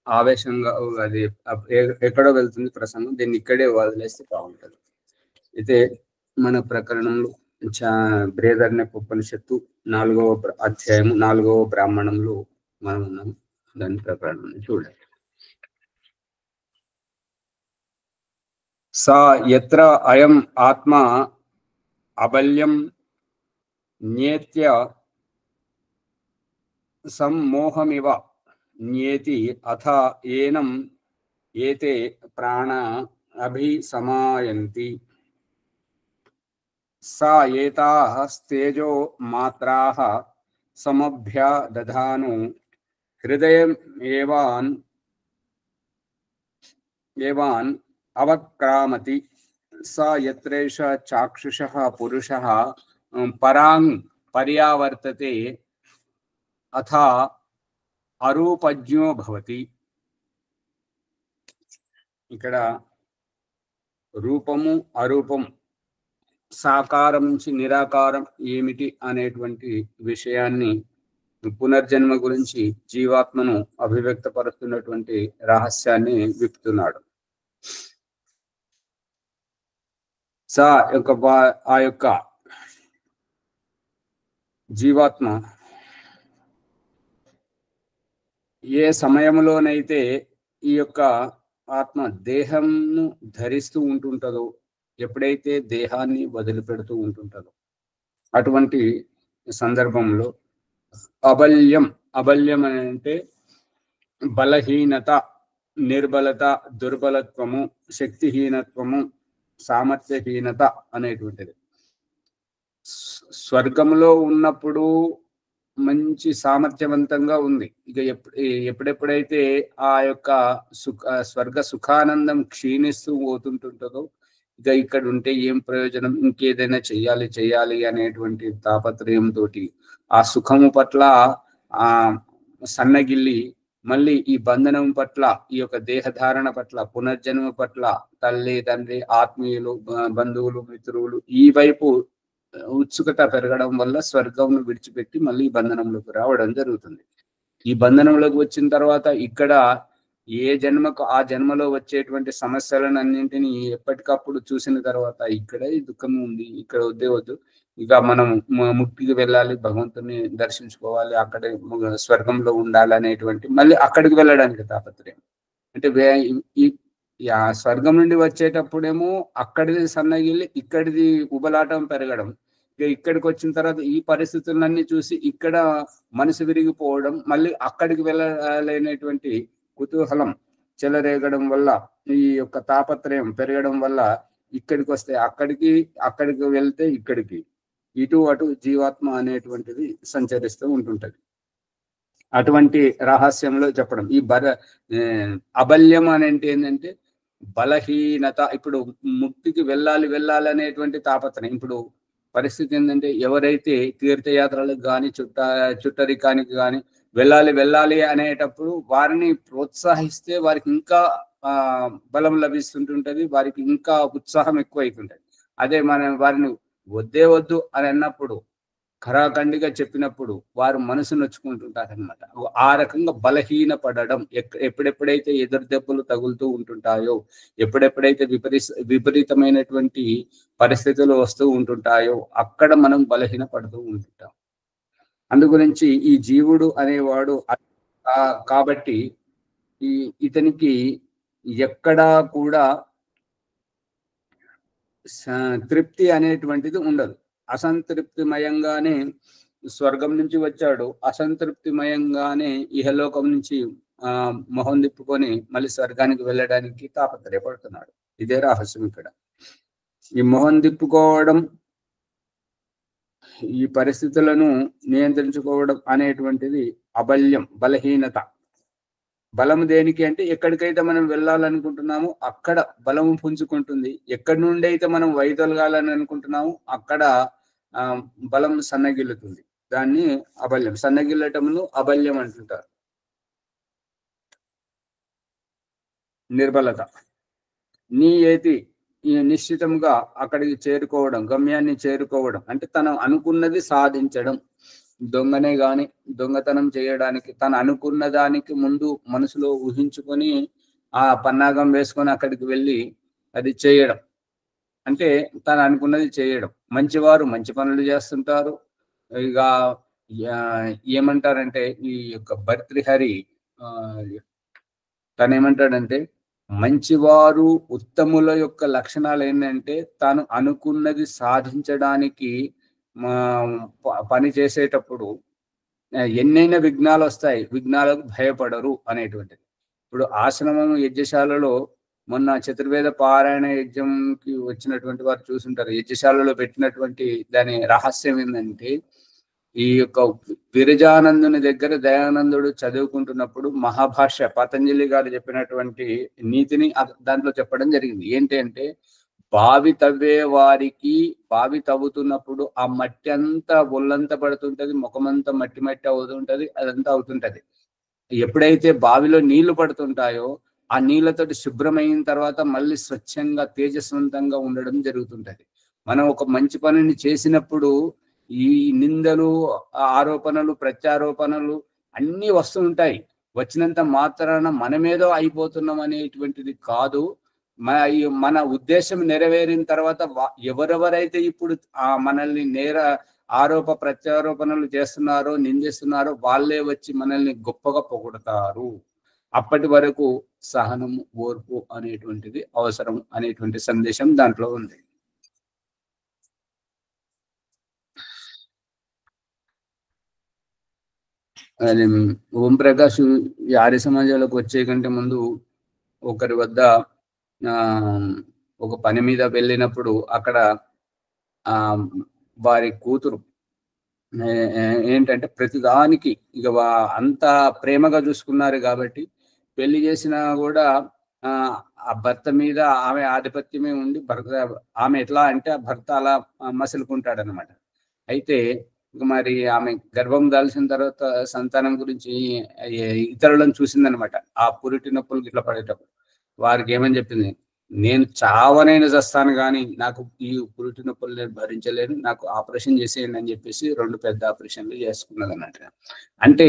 S1: ఆవేశంగా అది ఎక్కడో వెళ్తుంది ప్రసంగం, దీన్ని ఇక్కడే వదిలేస్తే బాగుంటుంది. అయితే మన ప్రకరణంలో బృహదారణ్యక ఉపనిషత్తు 4వ అధ్యాయము 4వ బ్రాహ్మణంలో మనం ఉన్నాము. దాని ప్రకారం చూడండి. సా యత్ర అయం ఆత్మ అబల్యం న్యేత్య సమ్మోహమివ న్యేతి అథ ఏనం ఏతే ప్రాణ అభిసమాయంతి. సా ఏతాః తేజో మాత్రాః సమభ్యదధాను హృదయం ఏవాన్ అవక్రామతి. సా యత్రేష చాక్షుషః పురుషః పరాంగ్ పర్యావర్తతే అథ అరూపజ్ఞో భవతి. ఇక్కడ రూపము అరూపం, సాకారం నుంచి నిరాకారం ఏమిటి అనేటువంటి విషయాన్ని, పునర్జన్మ గురించి జీవాత్మను అభివ్యక్తపరుస్తున్నటువంటి రహస్యాన్ని విప్పుతున్నాడు. ఆ యొక్క జీవాత్మ ఏ సమయంలోనైతే ఈ యొక్క ఆత్మ దేహంను ధరిస్తూ ఉంటుంటుందో, ఎప్పుడైతే దేహాన్ని వదిలిపెడుతూ ఉంటుంటుందో, అటువంటి సందర్భంలో అబల్యం అంటే బలహీనత, నిర్బలత, దుర్బలత్వము, శక్తిహీనత్వము, సామర్థ్యహీనత అనేటువంటిది. స్వర్గంలో ఉన్నప్పుడు మంచి సామర్థ్యవంతంగా ఉంది. ఇక ఎప్పుడెప్పుడైతే ఆ యొక్క స్వర్గ సుఖానందం క్షీణిస్తూ పోతుంటుంటుందో, ఇక ఇక్కడ ఉంటే ఏం ప్రయోజనం, ఇంకేదైనా చెయ్యాలి అనేటువంటి తాపత్రయంతో ఆ సుఖము పట్ల ఆ సన్నగిల్లి, మళ్ళీ ఈ బంధనం పట్ల, ఈ యొక్క దేహధారణ పట్ల, పునర్జన్మ పట్ల తల్లి తండ్రి ఆత్మీయులు బంధువులు మిత్రులు ఈ వైపు ఉత్సుకత పెరగడం వల్ల స్వర్గంను విడిచిపెట్టి మళ్ళీ బంధనంలోకి రావడం జరుగుతుంది. ఈ బంధనంలోకి వచ్చిన తర్వాత ఇక్కడ ఏ జన్మకు ఆ జన్మలో వచ్చేటువంటి సమస్యలను అన్నింటినీ ఎప్పటికప్పుడు చూసిన తర్వాత ఇక్కడ ఈ దుఃఖం ఉంది, ఇక్కడ వద్దు, ఇక మనం ముక్తికి వెళ్ళాలి, భగవంతుని దర్శించుకోవాలి, అక్కడే స్వర్గంలో ఉండాలి అనేటువంటి మళ్ళీ అక్కడికి వెళ్ళడానికి తాపత్రయం. అంటే ఆ స్వర్గం నుండి వచ్చేటప్పుడేమో అక్కడిది సన్నగిల్లి ఇక్కడిది ఉబలాటం పెరగడం, ఇక ఇక్కడికి వచ్చిన తర్వాత ఈ పరిస్థితులన్నీ చూసి ఇక్కడ మనసు విరిగిపోవడం, మళ్ళీ అక్కడికి వెళ్ళలేనటువంటి కుతూహలం చెలరేగడం వల్ల, ఈ యొక్క తాపత్రయం పెరగడం వల్ల ఇక్కడికి వస్తే అక్కడికి వెళ్తే ఇక్కడికి, ఇటు అటు జీవాత్మ అనేటువంటిది సంచరిస్తూ ఉంటుంటది. అటువంటి రహస్యంలో చెప్పడం ఈ అబల్యం అనేది ఏంటంటే బలహీనత. ఇప్పుడు ముక్తికి వెళ్ళాలి అనేటువంటి తాపత్రయం. ఇప్పుడు పరిస్థితి ఏంటంటే ఎవరైతే తీర్థయాత్రలకు కానీ చుట్టరికానికి కానీ వెళ్ళాలి అనేటప్పుడు వారిని ప్రోత్సహిస్తే వారికి ఇంకా బలం లభిస్తుంటుంటది, వారికి ఇంకా ఉత్సాహం ఎక్కువ అవుతుంటది. అదే మనం వారిని వద్దు అని అన్నప్పుడు, ఖరాఖండిగా చెప్పినప్పుడు వారు మనసు నొచ్చుకుంటుంటారనమాట. ఆ రకంగా బలహీన పడడం, ఎప్పుడెప్పుడైతే ఎదురు దెబ్బలు తగులుతూ ఉంటుంటాయో, ఎప్పుడెప్పుడైతే విపరీతమైనటువంటి పరిస్థితులు వస్తూ ఉంటుంటాయో అక్కడ మనం బలహీన పడుతూ ఉంటుంటాం. అందుగురించి ఈ జీవుడు అనేవాడు కాబట్టి ఇతనికి ఎక్కడా కూడా తృప్తి అనేటువంటిది ఉండదు. అసంతృప్తిమయంగానే స్వర్గం నుంచి వచ్చాడు, అసంతృప్తిమయంగానే ఇహలోకం నుంచి మొహం తిప్పుకొని మళ్ళీ స్వర్గానికి వెళ్ళడానికి తాపత్రయపడుతున్నాడు. ఇదే రహస్యం ఇక్కడ. ఈ మొహం తిప్పుకోవడం, ఈ పరిస్థితులను నియంత్రించుకోవడం అనేటువంటిది అబల్యం, బలహీనత. బలము దేనికి అంటే ఎక్కడికైతే మనం వెళ్ళాలనుకుంటున్నామో అక్కడ బలము పుంజుకుంటుంది, ఎక్కడి నుండి అయితే మనం వైదొలగాలని అనుకుంటున్నామో అక్కడ బలం సన్నగిల్లుతుంది. దాన్ని అబల్యం, సన్నగిల్లటమును అబల్యం అంటుంటారు. నిర్బలత. నీ ఏతి నిశ్చితంగా అక్కడికి చేరుకోవడం, గమ్యాన్ని చేరుకోవడం అంటే తను అనుకున్నది సాధించడం. దొంగనే గాని దొంగతనం చేయడానికి తను అనుకున్న దానికి ముందు మనసులో ఊహించుకొని ఆ పన్నాగం వేసుకొని అక్కడికి వెళ్ళి అది చేయడం అంటే తను అనుకున్నది చేయడం. మంచివారు మంచి పనులు చేస్తుంటారు. ఇక ఏమంటారంటే ఈ యొక్క భర్తృహరి తను ఏమంటాడంటే, మంచివారు ఉత్తముల యొక్క లక్షణాలు ఏంటంటే తాను అనుకున్నది సాధించడానికి పని చేసేటప్పుడు ఎన్నైనా విఘ్నాలు వస్తాయి, విఘ్నాలకు భయపడరు అనేటువంటిది. ఇప్పుడు ఆశ్రమం యజ్ఞశాలలో మొన్న చతుర్వేద పారాయణ యజ్ఞంకి వచ్చినటువంటి వారు చూసుంటారు. యజ్ఞశాలలో పెట్టినటువంటి దాని రహస్యం ఏంటంటే, ఈ యొక్క విరజానందుని దగ్గర దయానందుడు చదువుకుంటున్నప్పుడు మహాభాష్య పతంజలి గారు చెప్పినటువంటి నీతిని దాంట్లో చెప్పడం జరిగింది. ఏంటి అంటే, బావి తవ్వే వారికి బావి తవ్వుతున్నప్పుడు ఆ మట్టి అంతా ఒళ్ళంతా పడుతుంటది, ముఖమంతా మట్టి మట్టి అవుతుంటది, అదంతా అవుతుంటది. ఎప్పుడైతే బావిలో నీళ్లు పడుతుంటాయో ఆ నీళ్లతోటి శుభ్రమైన తర్వాత మళ్ళీ స్వచ్ఛంగా తేజస్వంతంగా ఉండడం జరుగుతుంటది. మనం ఒక మంచి పనిని చేసినప్పుడు ఈ నిందలు, ఆరోపణలు, ప్రత్యారోపణలు అన్నీ వస్తూ ఉంటాయి. వచ్చినంత మాత్రాన మనమేదో అయిపోతున్నాం అనేటువంటిది కాదు. మన ఉద్దేశం నెరవేరిన తర్వాత ఎవరెవరైతే ఇప్పుడు మనల్ని ఆరోప ప్రత్యారోపణలు చేస్తున్నారో, నిందిస్తున్నారో వాళ్ళే వచ్చి మనల్ని గొప్పగా పొగుడతారు. అప్పటి వరకు సహనము, ఓర్పు అనేటువంటిది అవసరం అనేటువంటి సందేశం దాంట్లో ఉంది. ఓం ప్రకాష్ ఈ ఆర్య సమాజాలకు వచ్చే కంటే ముందు ఒకరి వద్ద ఒక పని మీద వెళ్ళినప్పుడు అక్కడ వారి కూతురు ఏంటంటే ప్రతిదానికి ఇక అంత ప్రేమగా చూసుకున్నారు కాబట్టి పెళ్లి చేసినా కూడా ఆ భర్త మీద ఆమె ఆధిపత్యమే ఉండి ఆమె ఎట్లా అంటే ఆ భర్త అలా మసులుకుంటాడనమాట. అయితే మరి ఆమె గర్భం దాల్చిన తర్వాత సంతానం గురించి ఇతరులను చూసిందనమాట. ఆ పురిటి నొప్పులు ఇట్లా పడేటప్పుడు వారికి ఏమని చెప్పింది, నేను చావనైనా చస్తాను కానీ నాకు ఈ పురిటి నొప్పులు నేను భరించలేను, నాకు ఆపరేషన్ చేసేయండి అని చెప్పేసి 2 పెద్ద ఆపరేషన్లు చేసుకున్నది అన్నట్టు. అంటే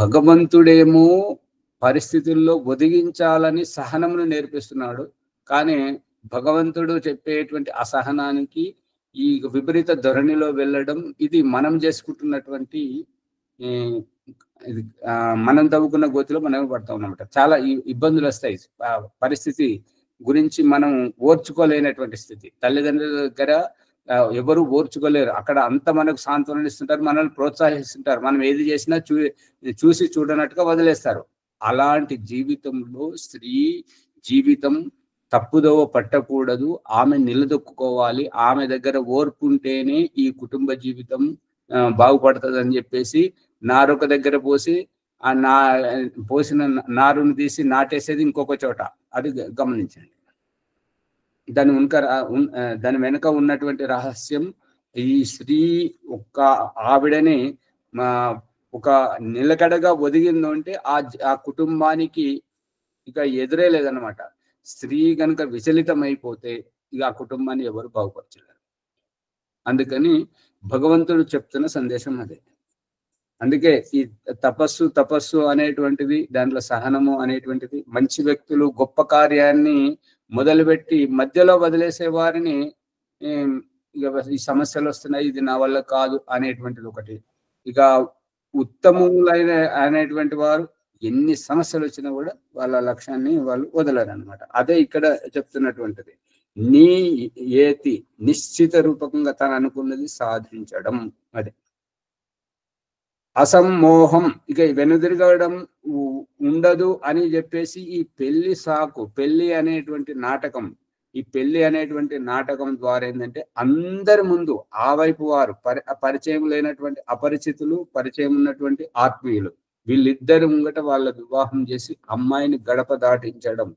S1: భగవంతుడేమో పరిస్థితుల్లో ఒదిగించాలని సహనమును నేర్పిస్తున్నాడు, కానీ భగవంతుడు చెప్పేటువంటి అసహనానికి ఈ విపరీత ధోరణిలో వెళ్ళడం ఇది మనం చేసుకుంటున్నటువంటి మనం తవ్వుకున్న గోతిలో మనం పడతాం అన్నమాట. చాలా ఇబ్బందులు వస్తాయి. పరిస్థితి గురించి మనం ఓర్చుకోలేనటువంటి స్థితి. తల్లిదండ్రుల దగ్గర ఎవరు ఓర్చుకోలేరు. అక్కడ అంత మనకు సాంత్వన ఇస్తుంటారు, మనల్ని ప్రోత్సహిస్తుంటారు. మనం ఏది చేసినా చూసి చూడనట్టుగా వదిలేస్తారు. అలాంటి జీవితంలో స్త్రీ జీవితం తప్పుదోవ పట్టకూడదు, ఆమె నిలదొక్కుకోవాలి. ఆమె దగ్గర ఓర్పుంటేనే ఈ కుటుంబ జీవితం బాగుపడుతుంది అని చెప్పేసి నారొక దగ్గర పోసి పోసిన నారును తీసి నాటేసేది ఇంకొక చోట. అది గమనించండి. దాని వెనుక ఉన్నటువంటి రహస్యం ఈ స్త్రీ ఆవిడని ఒక నిలకడగా ఒదిగిందో అంటే ఆ కుటుంబానికి ఇక ఎదురే లేదనమాట. స్త్రీ కనుక విచలితం అయిపోతే ఇక ఆ కుటుంబాన్ని ఎవరు బాగుపరచలేరు. అందుకని భగవంతుడు చెప్తున్న సందేశం అదే. అందుకే ఈ తపస్సు అనేటువంటిది, దాంట్లో సహనము అనేటువంటిది, మంచి వ్యక్తులు గొప్ప కార్యాన్ని మొదలుపెట్టి మధ్యలో వదిలేసే వారిని ఇక ఈ సమస్యలు వస్తున్నాయి, ఇది నా వల్ల కాదు అనేటువంటిది ఒకటి. ఇక ఉత్తములైన అనేటువంటి వారు ఎన్ని సమస్యలు వచ్చినా కూడా వాళ్ళ లక్ష్యాన్ని వాళ్ళు వదలరు అనమాట. అదే ఇక్కడ చెప్తున్నటువంటిది. ఏతి నిశ్చిత రూపకంగా తను అనుకున్నది సాధించడం. అదే అసమ్మోహం, ఇక వెనుదిరగడం ఉండదు అని చెప్పేసి ఈ పెళ్లి అనేటువంటి నాటకం, ఈ పెళ్లి అనేటువంటి నాటకం ద్వారా ఏంటంటే అందరి ముందు ఆ వైపు వారు పరిచయం లేనటువంటి అపరిచితులు, పరిచయం ఉన్నటువంటి ఆత్మీయులు, వీళ్ళిద్దరి ముంగట వాళ్ళ వివాహం చేసి అమ్మాయిని గడప దాటించడం.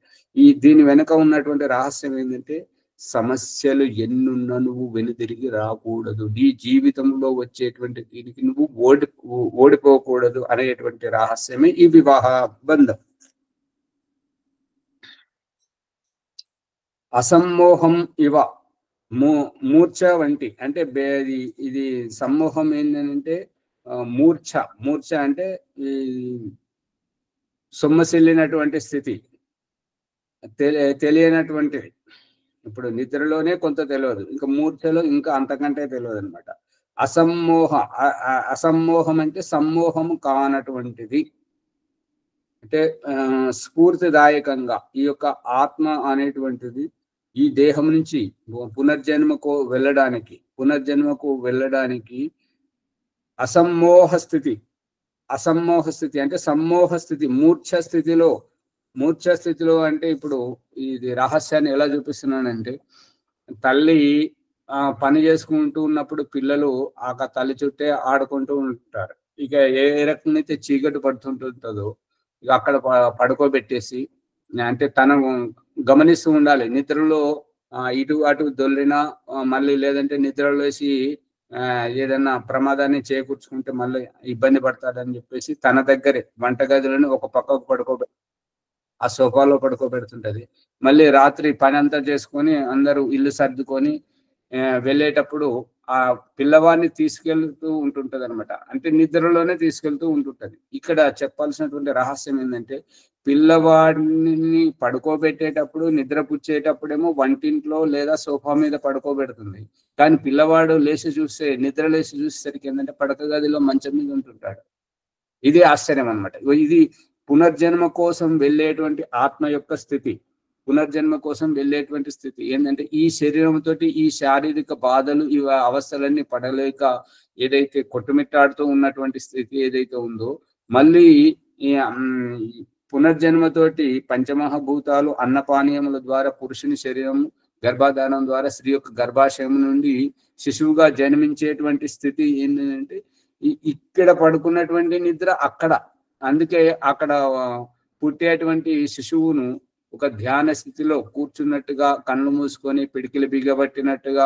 S1: దీని వెనుక ఉన్నటువంటి రహస్యం ఏంటంటే సమస్యలు ఎన్నున్నా నువ్వు వెనుదిరిగి రాకూడదు, నీ జీవితంలో వచ్చేటువంటి దీనికి నువ్వు ఓడిపోకూడదు అనేటువంటి రహస్యమే ఈ వివాహ బంధం. అసమ్మోహం ఇవ మూర్ఛ వంటి, అంటే ఇది సమ్మోహం ఏంటంటే మూర్ఛ అంటే ఈ సొమ్మసిల్లినటువంటి స్థితి, తెలియనటువంటిది. ఇప్పుడు నిద్రలోనే కొంత తెలియదు, ఇంకా మూర్ఛలో ఇంకా అంతకంటే తెలియదు అనమాట. అసమ్మోహం అంటే సమ్మోహం కానటువంటిది. అంటే స్ఫూర్తిదాయకంగా ఈ యొక్క ఆత్మ అనేటువంటిది ఈ దేహం నుంచి పునర్జన్మకు వెళ్ళడానికి అసమ్మోహ స్థితి అంటే సమ్మోహ స్థితి, మూర్ఛ స్థితిలో అంటే ఇప్పుడు ఇది రహస్యాన్ని ఎలా చూపిస్తున్నానంటే, తల్లి పని చేసుకుంటూ ఉన్నప్పుడు పిల్లలు ఆ తల్లి చుట్టే ఆడుకుంటూ ఉంటారు. ఇక ఏ రకంగా చీకటి పడుతుంటుందో ఇక అక్కడ పడుకోబెట్టేసి, అంటే తను గమనిస్తూ ఉండాలి. నిద్రలో ఇటు అటు దొల్లినా మళ్ళీ, లేదంటే నిద్రలో వేసి ఏదైనా ప్రమాదాన్ని చేకూర్చుకుంటే మళ్ళీ ఇబ్బంది పడతాడని చెప్పేసి తన దగ్గరే వంటగదిలోనే ఒక పక్కకు ఆ సోఫాలో పడుకోబెడుతుంటది. మళ్ళీ రాత్రి పని అంతా చేసుకొని అందరూ ఇల్లు సర్దుకొని వెళ్ళేటప్పుడు ఆ పిల్లవాడిని తీసుకెళ్తూ ఉంటుంటది అనమాట. అంటే నిద్రలోనే తీసుకెళ్తూ ఉంటుంటది. ఇక్కడ చెప్పాల్సినటువంటి రహస్యం ఏంటంటే, పిల్లవాడిని పడుకోబెట్టేటప్పుడు, నిద్రపుచ్చేటప్పుడేమో వంటింట్లో లేదా సోఫా మీద పడుకోబెడుతుంది. కానీ పిల్లవాడు నిద్ర లేచి చూసేసరికి ఏంటంటే పడక గదిలో మంచం మీద ఉంటుంటాడు. ఇది ఆశ్చర్యం అనమాట. ఇది పునర్జన్మ కోసం వెళ్ళేటువంటి ఆత్మ యొక్క స్థితి. పునర్జన్మ కోసం వెళ్ళేటువంటి స్థితి ఏంటంటే, ఈ శరీరంతో ఈ శారీరక బాధలు, ఈ అవస్థలన్నీ పడలేక ఏదైతే కొట్టుమిట్టాడుతూ ఉన్నటువంటి స్థితి ఏదైతే ఉందో, మళ్ళీ ఈ పునర్జన్మతోటి పంచమహాభూతాలు అన్నపానీయముల ద్వారా పురుషుని శరీరం, గర్భాధానం ద్వారా స్త్రీ యొక్క గర్భాశయం నుండి శిశువుగా జన్మించేటువంటి స్థితి ఏంటంటే, ఇక్కడ పడుకున్నటువంటి నిద్ర అక్కడ. అందుకే అక్కడ పుట్టేటువంటి శిశువును ఒక ధ్యాన స్థితిలో కూర్చున్నట్టుగా, కళ్ళు మూసుకొని పిడికిలు బిగబట్టినట్టుగా,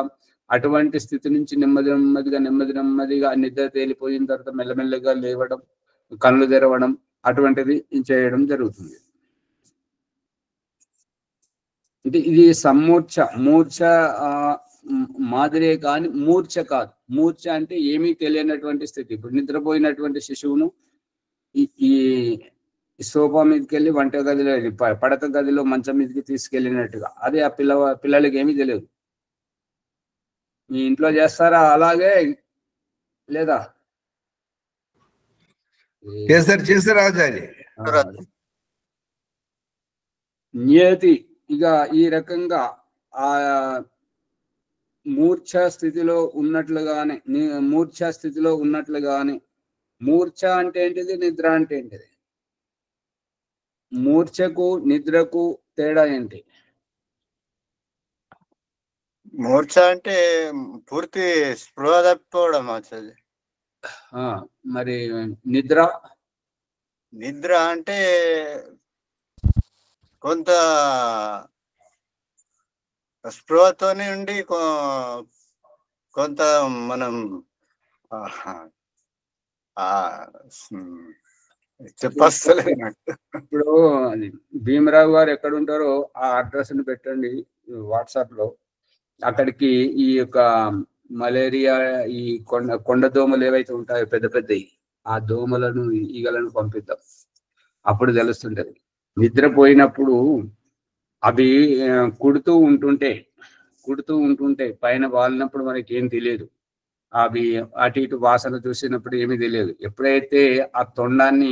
S1: అటువంటి స్థితి నుంచి నెమ్మదిగా నిద్ర తేలిపోయిన తర్వాత మెల్లమెల్లగా లేవడం, కళ్ళు తెరవడం, అటువంటిది చేయడం జరుగుతుంది. అంటే ఇది మూర్ఛ మాదిరే కానీ మూర్ఛ కాదు. మూర్ఛ అంటే ఏమీ తెలియనటువంటి స్థితి. ఇప్పుడు నిద్రపోయినటువంటి శిశువును ఈ సోఫా మీదకి వెళ్ళి వంట గదిలో, పడక గదిలో మంచం మీదకి తీసుకెళ్ళినట్టుగా, అదే ఆ పిల్లలకి ఏమీ తెలియదు. మీ ఇంట్లో చేస్తారా అలాగే లేదా?
S3: చేస్తారు ఆచార్య.
S1: నియతి ఇక ఈ రకంగా ఆ మూర్ఛ స్థితిలో ఉన్నట్లుగానే మూర్ఛ అంటే ఏంటిది, నిద్ర అంటే ఏంటిది? మూర్ఛకు నిద్రకు తేడా ఏంటి?
S6: మూర్ఛ అంటే పూర్తి స్పృహ తప్పిపోవడం.
S1: మరి నిద్ర
S6: అంటే కొంత స్పృహతోనే ఉండి కొంత మనం
S1: ఇప్పుడు భీమరావు గారు ఎక్కడ ఉంటారో ఆ అడ్రస్ ని పెట్టండి వాట్సాప్ లో. అక్కడికి ఈ యొక్క మలేరియా, ఈ కొండ దోమలు ఏవైతే ఉంటాయో పెద్ద పెద్దవి, ఆ దోమలను, ఈగలను పంపిద్దాం. అప్పుడు తెలుస్తుంటది. నిద్రపోయినప్పుడు అవి కుడుతూ ఉంటుంటే పైన వాలినప్పుడు మనకి ఏం తెలియదు. అవి అటు ఇటు వాసన చూసినప్పుడు ఏమీ తెలియదు. ఎప్పుడైతే ఆ తొండాన్ని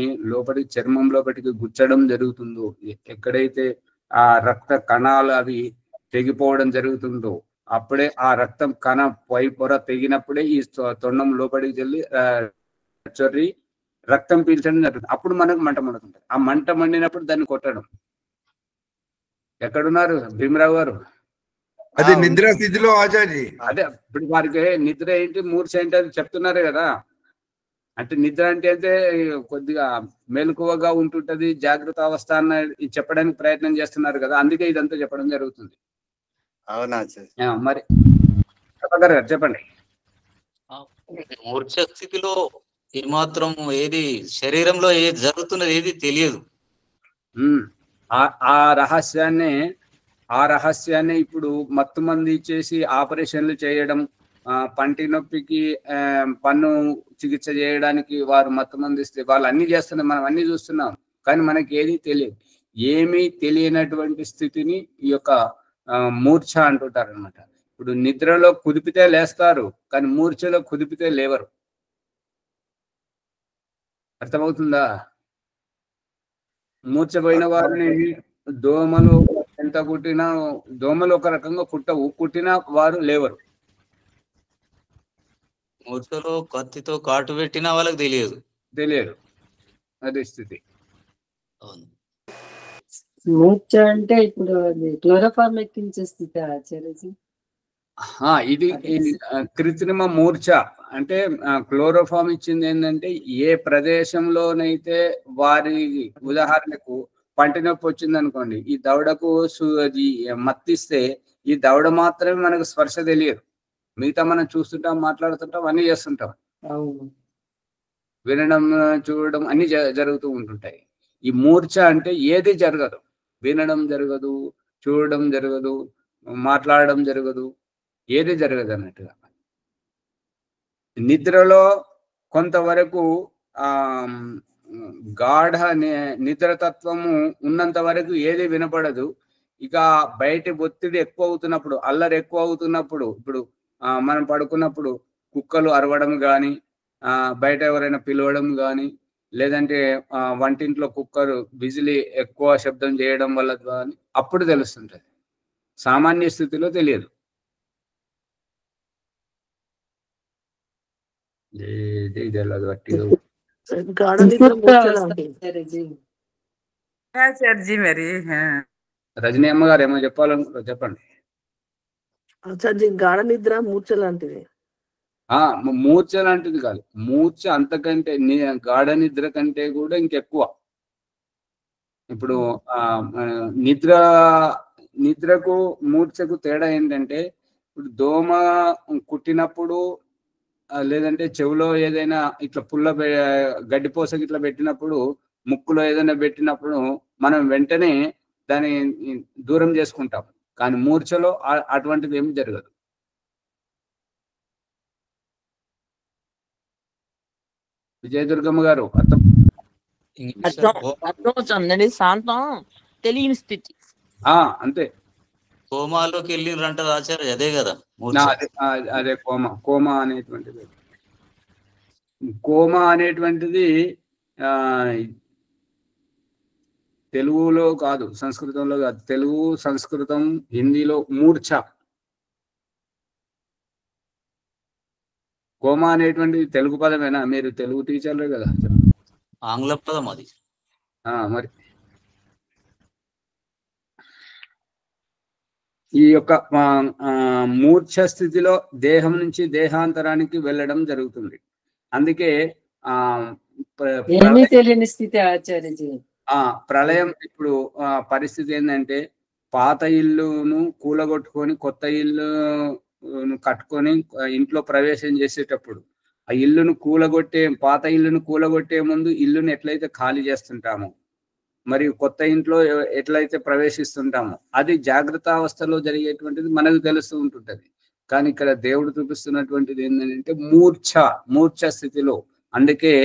S1: చర్మం లోపలికి గుచ్చడం జరుగుతుందో, ఎక్కడైతే ఆ రక్త కణాలు అవి తెగిపోవడం జరుగుతుందో, అప్పుడే ఆ రక్తం కణ పై పొర తెగినప్పుడే ఈ తొండం లోపలికి చొర్రి రక్తం పీల్చడం జరుగుతుంది. అప్పుడు మనకు మంట మండుతుంటుంది. ఆ మంట మండినప్పుడు దాన్ని కొట్టడం. ఎక్కడున్నారు భీమరావు గారు?
S3: అదే నిద్ర స్థితిలో ఆచార్య.
S1: అదే ఇప్పుడు వారికి నిద్ర ఏంటి, మూర్ఛ ఏంటి అని చెప్తున్నారు కదా. అంటే నిద్ర అంటే కొద్దిగా మెలకువగా ఉంటుంటది, జాగ్రత్త అవస్థ అన్న చెప్పడానికి ప్రయత్నం చేస్తున్నారు కదా. అందుకే ఇదంతా చెప్పడం జరుగుతుంది.
S6: అవునా?
S1: మరి చెప్పండి.
S7: మూర్ఛ స్థితిలో ఏమాత్రం ఏది శరీరంలో ఏది జరుగుతున్నది ఏది తెలియదు.
S1: ఆ రహస్యాన్ని ఇప్పుడు మత్తు మంది చేసి ఆపరేషన్లు చేయడం, పంటి నొప్పికి పన్ను చికిత్స చేయడానికి వారు మత్తు మంది ఇస్తే వాళ్ళు అన్ని చేస్తున్నారు, మనం అన్ని చూస్తున్నాం. కానీ మనకి ఏది తెలియదు. ఏమీ తెలియనటువంటి స్థితిని ఈ యొక్క మూర్ఛ అంటుంటారు అనమాట. ఇప్పుడు నిద్రలో కుదిపితే లేస్తారు, కానీ మూర్ఛలో కుదిపితే లేవరు. అర్థమవుతుందా? మూర్చపోయిన వారిని దోమలు ఎంత కుట్టినా, దోమలు ఒక రకంగా కుట్టవు, కుట్టినా వారు లేవరు.
S7: మూర్ఛలో కత్తితో కాటు పెట్టినా వాళ్ళకి తెలియదు.
S1: అదే స్థితి.
S7: అవును.
S5: మూర్ఛ అంటే ఇప్పుడు అది క్లోరోఫార్మ్ ఎక్కించే స్థితి ఆచార్యజీ.
S1: ఇది కృత్రిమ మూర్ఛ అంటే క్లోరోఫామ్ ఇచ్చింది ఏంటంటే, ఏ ప్రదేశంలోనైతే వారి ఉదాహరణకు పంటి నొప్పి వచ్చింది అనుకోండి, ఈ దవడకు మత్తిస్తే ఈ దవడ మాత్రమే మనకు స్పర్శ తెలియదు, మిగతా మనం చూస్తుంటాం, మాట్లాడుతుంటాం, అన్ని చేస్తుంటాం, వినడం చూడడం అన్ని జరుగుతూ ఉంటుంటాయి. ఈ మూర్ఛ అంటే ఏది జరగదు, వినడం జరగదు, చూడడం జరగదు, మాట్లాడడం జరగదు, ఏది జరగదు అన్నట్టుగా. నిద్రలో కొంతవరకు గాఢ నిద్రతత్వము ఉన్నంత వరకు ఏది వినపడదు. ఇక బయట ఒత్తిడి ఎక్కువ అవుతున్నప్పుడు, అల్లరి ఎక్కువ అవుతున్నప్పుడు, ఇప్పుడు మనం పడుకున్నప్పుడు కుక్కలు అరవడం కానీ, బయట ఎవరైనా పిలవడం కానీ, లేదంటే వంటింట్లో కుక్కలు బిజిలీ ఎక్కువ శబ్దం చేయడం వల్ల కానీ అప్పుడు తెలుస్తుంటది, సామాన్య స్థితిలో తెలియదు. రజనీ అమ్మ గారు ఏమో చెప్పాలనుకుంటారు, చెప్పండి.
S8: గాఢ నిద్ర మూర్ఛ లాంటిది.
S1: మూర్ఛ లాంటిది కాదు, మూర్ఛ అంతకంటే గాఢ నిద్ర కంటే కూడా ఇంకెక్కువ. ఇప్పుడు నిద్రకు మూర్ఛకు తేడా ఏంటంటే, ఇప్పుడు దోమ కుట్టినప్పుడు లేదంటే చెవులో ఏదైనా ఇట్లా పుల్ల గడ్డిపోసకి ఇట్లా పెట్టినప్పుడు, ముక్కులో ఏదైనా పెట్టినప్పుడు మనం వెంటనే దాన్ని దూరం చేసుకుంటాం. కానీ మూర్ఛలో అటువంటిది ఏమి జరగదు. విజయదుర్గమ్మ గారు అర్థం
S9: శాంతం తెలియని స్థితి.
S1: అంతే.
S7: కోమాలోకి వెళ్ళిండ్రంట ఆచార్య, అదే కదా
S1: అదే కోమా అనేటువంటిది తెలుగులో కాదు, సంస్కృతంలో కాదు. తెలుగు, సంస్కృతం, హిందీలో మూర్ఛ. కోమా అనేటువంటిది తెలుగు పదమేనా? మీరు తెలుగు టీచర్లే కదా.
S7: ఆంగ్ల పదం అది.
S1: మరి ఈ యొక్క మూర్ఛ స్థితిలో దేహం నుంచి దేహాంతరానికి వెళ్ళడం జరుగుతుంది. అందుకే
S5: తెలియని స్థితి ఆచార్యజీ.
S1: ప్రళయం ఇప్పుడు పరిస్థితి ఏంటంటే, పాత ఇల్లును కూలగొట్టుకొని కొత్త ఇల్లు కట్టుకొని ఇంట్లో ప్రవేశం చేసేటప్పుడు ఆ ఇల్లును పాత ఇల్లును కూలగొట్టే ముందు ఇల్లును ఎట్లయితే ఖాళీ చేస్తుంటామో, మరియు కొత్త ఇంట్లో ఎట్లయితే ప్రవేశిస్తుంటామో, అది జాగ్రత్త అవస్థలో జరిగేటువంటిది మనకు తెలుస్తూ ఉంటుంటది. కానీ ఇక్కడ దేవుడు చూపిస్తున్నటువంటిది ఏంటంటే మూర్ఛ స్థితిలో. అందుకే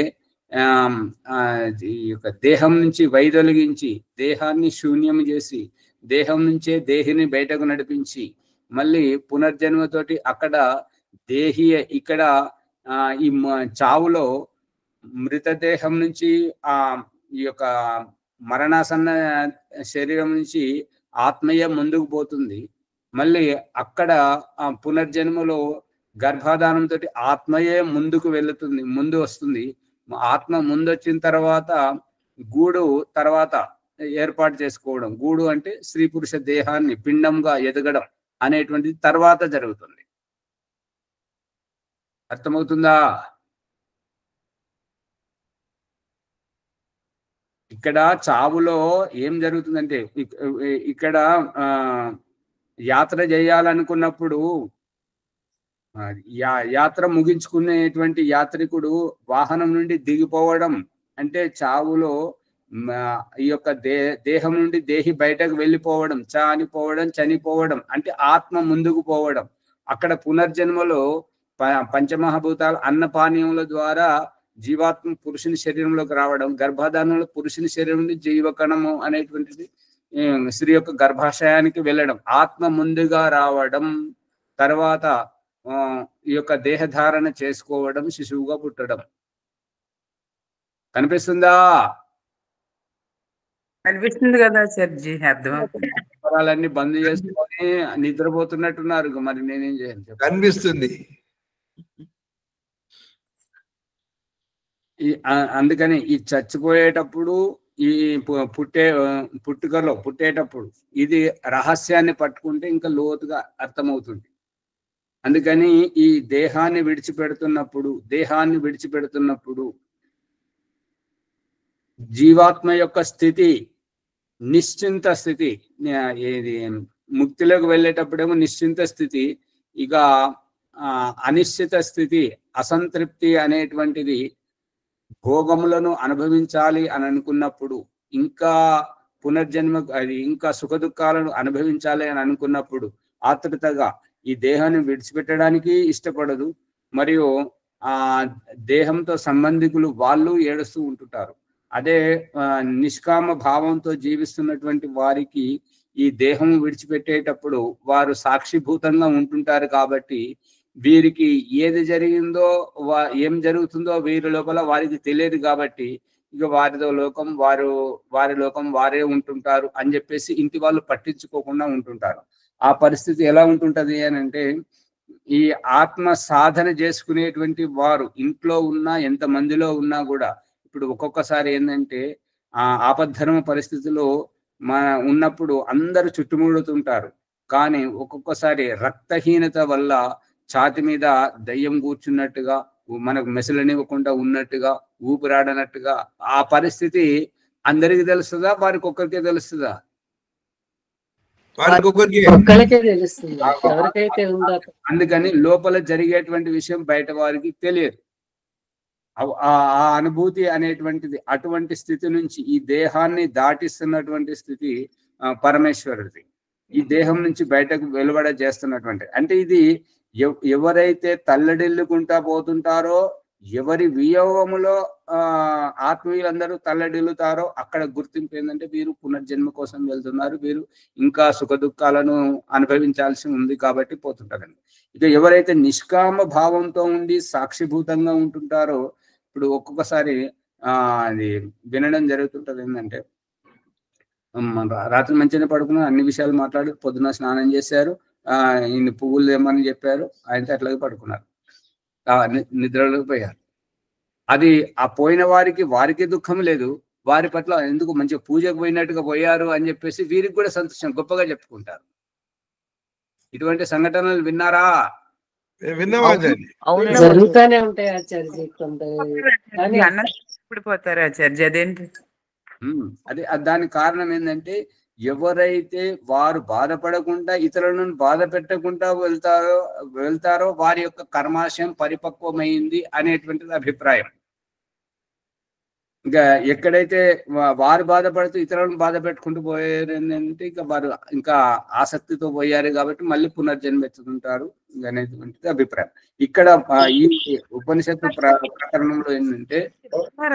S1: ఈ యొక్క దేహం నుంచి వైదొలిగించి, దేహాన్ని శూన్యం చేసి, దేహం నుంచే దేహిని బయటకు నడిపించి, మళ్ళీ పునర్జన్మతోటి అక్కడ ఇక్కడ ఈ చావులో మృతదేహం నుంచి ఈ యొక్క మరణాసన్న శరీరం నుంచి ఆత్మయే ముందుకు పోతుంది. మళ్ళీ అక్కడ పునర్జన్మలో గర్భాధానంతో ఆత్మయే ముందు వస్తుంది. ఆత్మ ముందు వచ్చిన తర్వాత గూడు తర్వాత ఏర్పాటు చేసుకోవడం, గూడు అంటే స్త్రీ పురుష దేహాన్ని పిండంగా ఎదగడం అనేటువంటిది తర్వాత జరుగుతుంది. అర్థమవుతుందా? ఇక్కడ చావులో ఏం జరుగుతుందంటే, ఇక్కడ యాత్ర చేయాలనుకున్నప్పుడు యాత్ర ముగించుకునేటువంటి యాత్రికుడు వాహనం నుండి దిగిపోవడం అంటే చావులో ఈ యొక్క దేహం నుండి దేహి బయటకు వెళ్ళిపోవడం, చనిపోవడం అంటే ఆత్మ ముందుకు పోవడం. అక్కడ పునర్జన్మలో పంచమహాభూతాలు అన్నపానీయముల ద్వారా జీవాత్మ పురుషుని శరీరంలోకి రావడం, గర్భాధానంలో పురుషుని శరీరం నుండి జీవకణము అనేటువంటిది స్త్రీ యొక్క గర్భాశయానికి వెళ్ళడం, ఆత్మ ముందుగా రావడం, తర్వాత ఈ యొక్క దేహధారణ చేసుకోవడం, శిశువుగా పుట్టడం. కనిపిస్తుందా?
S4: కనిపిస్తుంది కదా ఆచార్యజీ, అర్థమవుతుంది.
S1: పరాలన్నీ బంద్ చేసుకొని నిద్రపోతున్నట్టున్నారు. మరి నేనేం చేయాలి చెప్పండి?
S3: కనిపిస్తుంది.
S1: అందుకని ఈ చచ్చిపోయేటప్పుడు, ఈ పుట్టేటప్పుడు ఇది రహస్యాన్ని పట్టుకుంటే ఇంకా లోతుగా అర్థమవుతుంది. అందుకని ఈ దేహాన్ని విడిచిపెడుతున్నప్పుడు జీవాత్మ యొక్క స్థితి నిశ్చింత స్థితి. ఏది ముక్తిలోకి వెళ్ళేటప్పుడేమో నిశ్చింత స్థితి, ఇక అనిశ్చిత స్థితి, అసంతృప్తి అనేటువంటిది భోగములను అనుభవించాలి అని అనుకున్నప్పుడు, ఇంకా పునర్జన్మ అది ఇంకా సుఖ దుఃఖాలను అనుభవించాలి అని అనుకున్నప్పుడు ఆతృతగా ఈ దేహాన్ని విడిచిపెట్టడానికి ఇష్టపడదు. మరియు ఆ దేహంతో సంబంధికులు వాళ్ళు ఏడుస్తూ ఉంటుంటారు. అదే నిష్కామ భావంతో జీవిస్తున్నటువంటి వారికి ఈ దేహం విడిచిపెట్టేటప్పుడు వారు సాక్షిభూతంగా ఉంటుంటారు. కాబట్టి వీరికి ఏది జరిగిందో, ఏం జరుగుతుందో వీరి లోపల వారికి తెలియదు. కాబట్టి ఇక వారితో లోకం వారి లోకం వారే ఉంటుంటారు అని చెప్పేసి ఇంటి వాళ్ళు పట్టించుకోకుండా ఉంటుంటారు. ఆ పరిస్థితి ఎలా ఉంటుంటది అని అంటే, ఈ ఆత్మ సాధన చేసుకునేటువంటి వారు ఇంట్లో ఉన్నా, ఎంత మందిలో ఉన్నా కూడా, ఇప్పుడు ఒక్కొక్కసారి ఏంటంటే ఆపద్ధర్మ పరిస్థితిలో ఉన్నప్పుడు అందరూ చుట్టుముడుతుంటారు. కానీ ఒక్కొక్కసారి రక్తహీనత వల్ల ఛాతి మీద దయ్యం కూర్చున్నట్టుగా, మనకు మెసలనివ్వకుండా ఉన్నట్టుగా, ఊపిరాడనట్టుగా ఆ పరిస్థితి అందరికి తెలుస్తుందా, వారికి ఒక్కరికే తెలుస్తుందా? అందుకని లోపల జరిగేటువంటి విషయం బయట వారికి తెలియదు. ఆ అనుభూతి అనేటువంటిది అటువంటి స్థితి నుంచి, ఈ దేహాన్ని దాటిస్తున్నటువంటి స్థితి పరమేశ్వరుడిది. ఈ దేహం నుంచి బయటకు వెలువడ చేస్తున్నటువంటి, అంటే ఇది ఎవరైతే తల్లడిల్లుకుంటా పోతుంటారో, ఎవరి వియోగములో ఆత్మీయులందరూ తల్లడిల్లుతారో అక్కడ గుర్తింపు ఏంటంటే వీరు పునర్జన్మ కోసం వెళ్తున్నారు, వీరు ఇంకా సుఖ దుఃఖాలను అనుభవించాల్సి ఉంది కాబట్టి పోతుంటారండి. ఇక ఎవరైతే నిష్కామ భావంతో ఉండి సాక్షిభూతంగా ఉంటుంటారో, ఇప్పుడు ఒక్కొక్కసారి అది వినడం జరుగుతుంటది ఏంటంటే, రాత్రి మంచిగా పడుకున్నారు, అన్ని విషయాలు మాట్లాడి పొద్దున స్నానం చేశారు, ఇన్ని పువ్వులు ఏమని చెప్పారు, ఆయనతో అట్లాగే పడుకున్నారు, నిద్రలోకి పోయారు. అది ఆ పోయిన వారికి దుఃఖం లేదు, వారి పట్ల ఎందుకు మంచిగా పూజకు పోయినట్టుగా పోయారు అని చెప్పేసి వీరికి కూడా సంతోషం గొప్పగా చెప్పుకుంటారు. ఇటువంటి సంఘటనలు విన్నారా?
S5: జరుగుతూనే ఉంటాయి ఆచార్య.
S4: అదేంటి
S1: అదే దానికి కారణం ఏంటంటే, ఎవరైతే వారు బాధపడకుండా ఇతరులను బాధ పెట్టకుండా వెళ్తారో వారి యొక్క కర్మాశయం పరిపక్వమైంది అనేటువంటిది అభిప్రాయం. ఇంకా ఎక్కడైతే వారు బాధపడుతూ ఇతరులను బాధ పెట్టుకుంటూ పోయారు ఏంటంటే, ఇక వారు ఇంకా ఆసక్తితో పోయారు కాబట్టి మళ్ళీ పునర్జన్మెత్తుతుంటారు అనేటువంటిది అభిప్రాయం. ఇక్కడ ఈ ఉపనిషత్తు ప్రకరణంలో ఏంటంటే,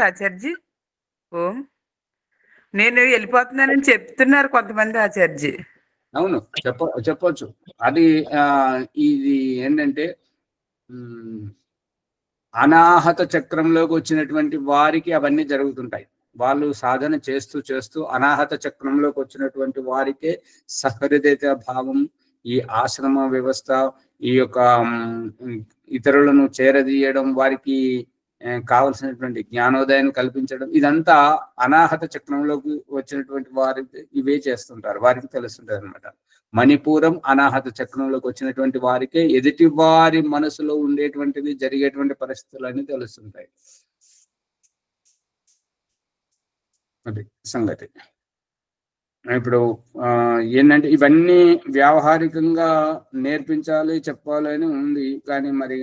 S4: ఆచార్యజీ ఓం నేను వెళ్ళిపోతున్నానని చెప్తున్నారు కొంతమంది ఆచార్యజీ.
S1: అవును, చెప్పొచ్చు. అది ఇది ఏంటంటే, అనాహత చక్రంలోకి వచ్చినటువంటి వారికి అవన్నీ జరుగుతుంటాయి. వాళ్ళు సాధన చేస్తూ అనాహత చక్రంలోకి వచ్చినటువంటి వారికే సహృదయత భావం, ఈ ఆశ్రమ వ్యవస్థ, ఈ యొక్క ఇతరులను చేరదీయడం, వారికి కావలసినటువంటి జ్ఞానోదయాన్ని కల్పించడం, ఇదంతా అనాహత చక్రంలోకి వచ్చినటువంటి వారికి ఇవే చేస్తుంటారు, వారికి తెలుస్తుంటారు అనమాట. మణిపూరం అనాహత చక్రంలోకి వచ్చినటువంటి వారికే ఎదుటి వారి మనసులో ఉండేటువంటిది, జరిగేటువంటి పరిస్థితులన్నీ తెలుస్తుంటాయి. అది సంగతి. ఇప్పుడు ఏంటంటే, ఇవన్నీ వ్యావహారికంగా నేర్పించాలి, చెప్పాలని ఉంది. కానీ మరి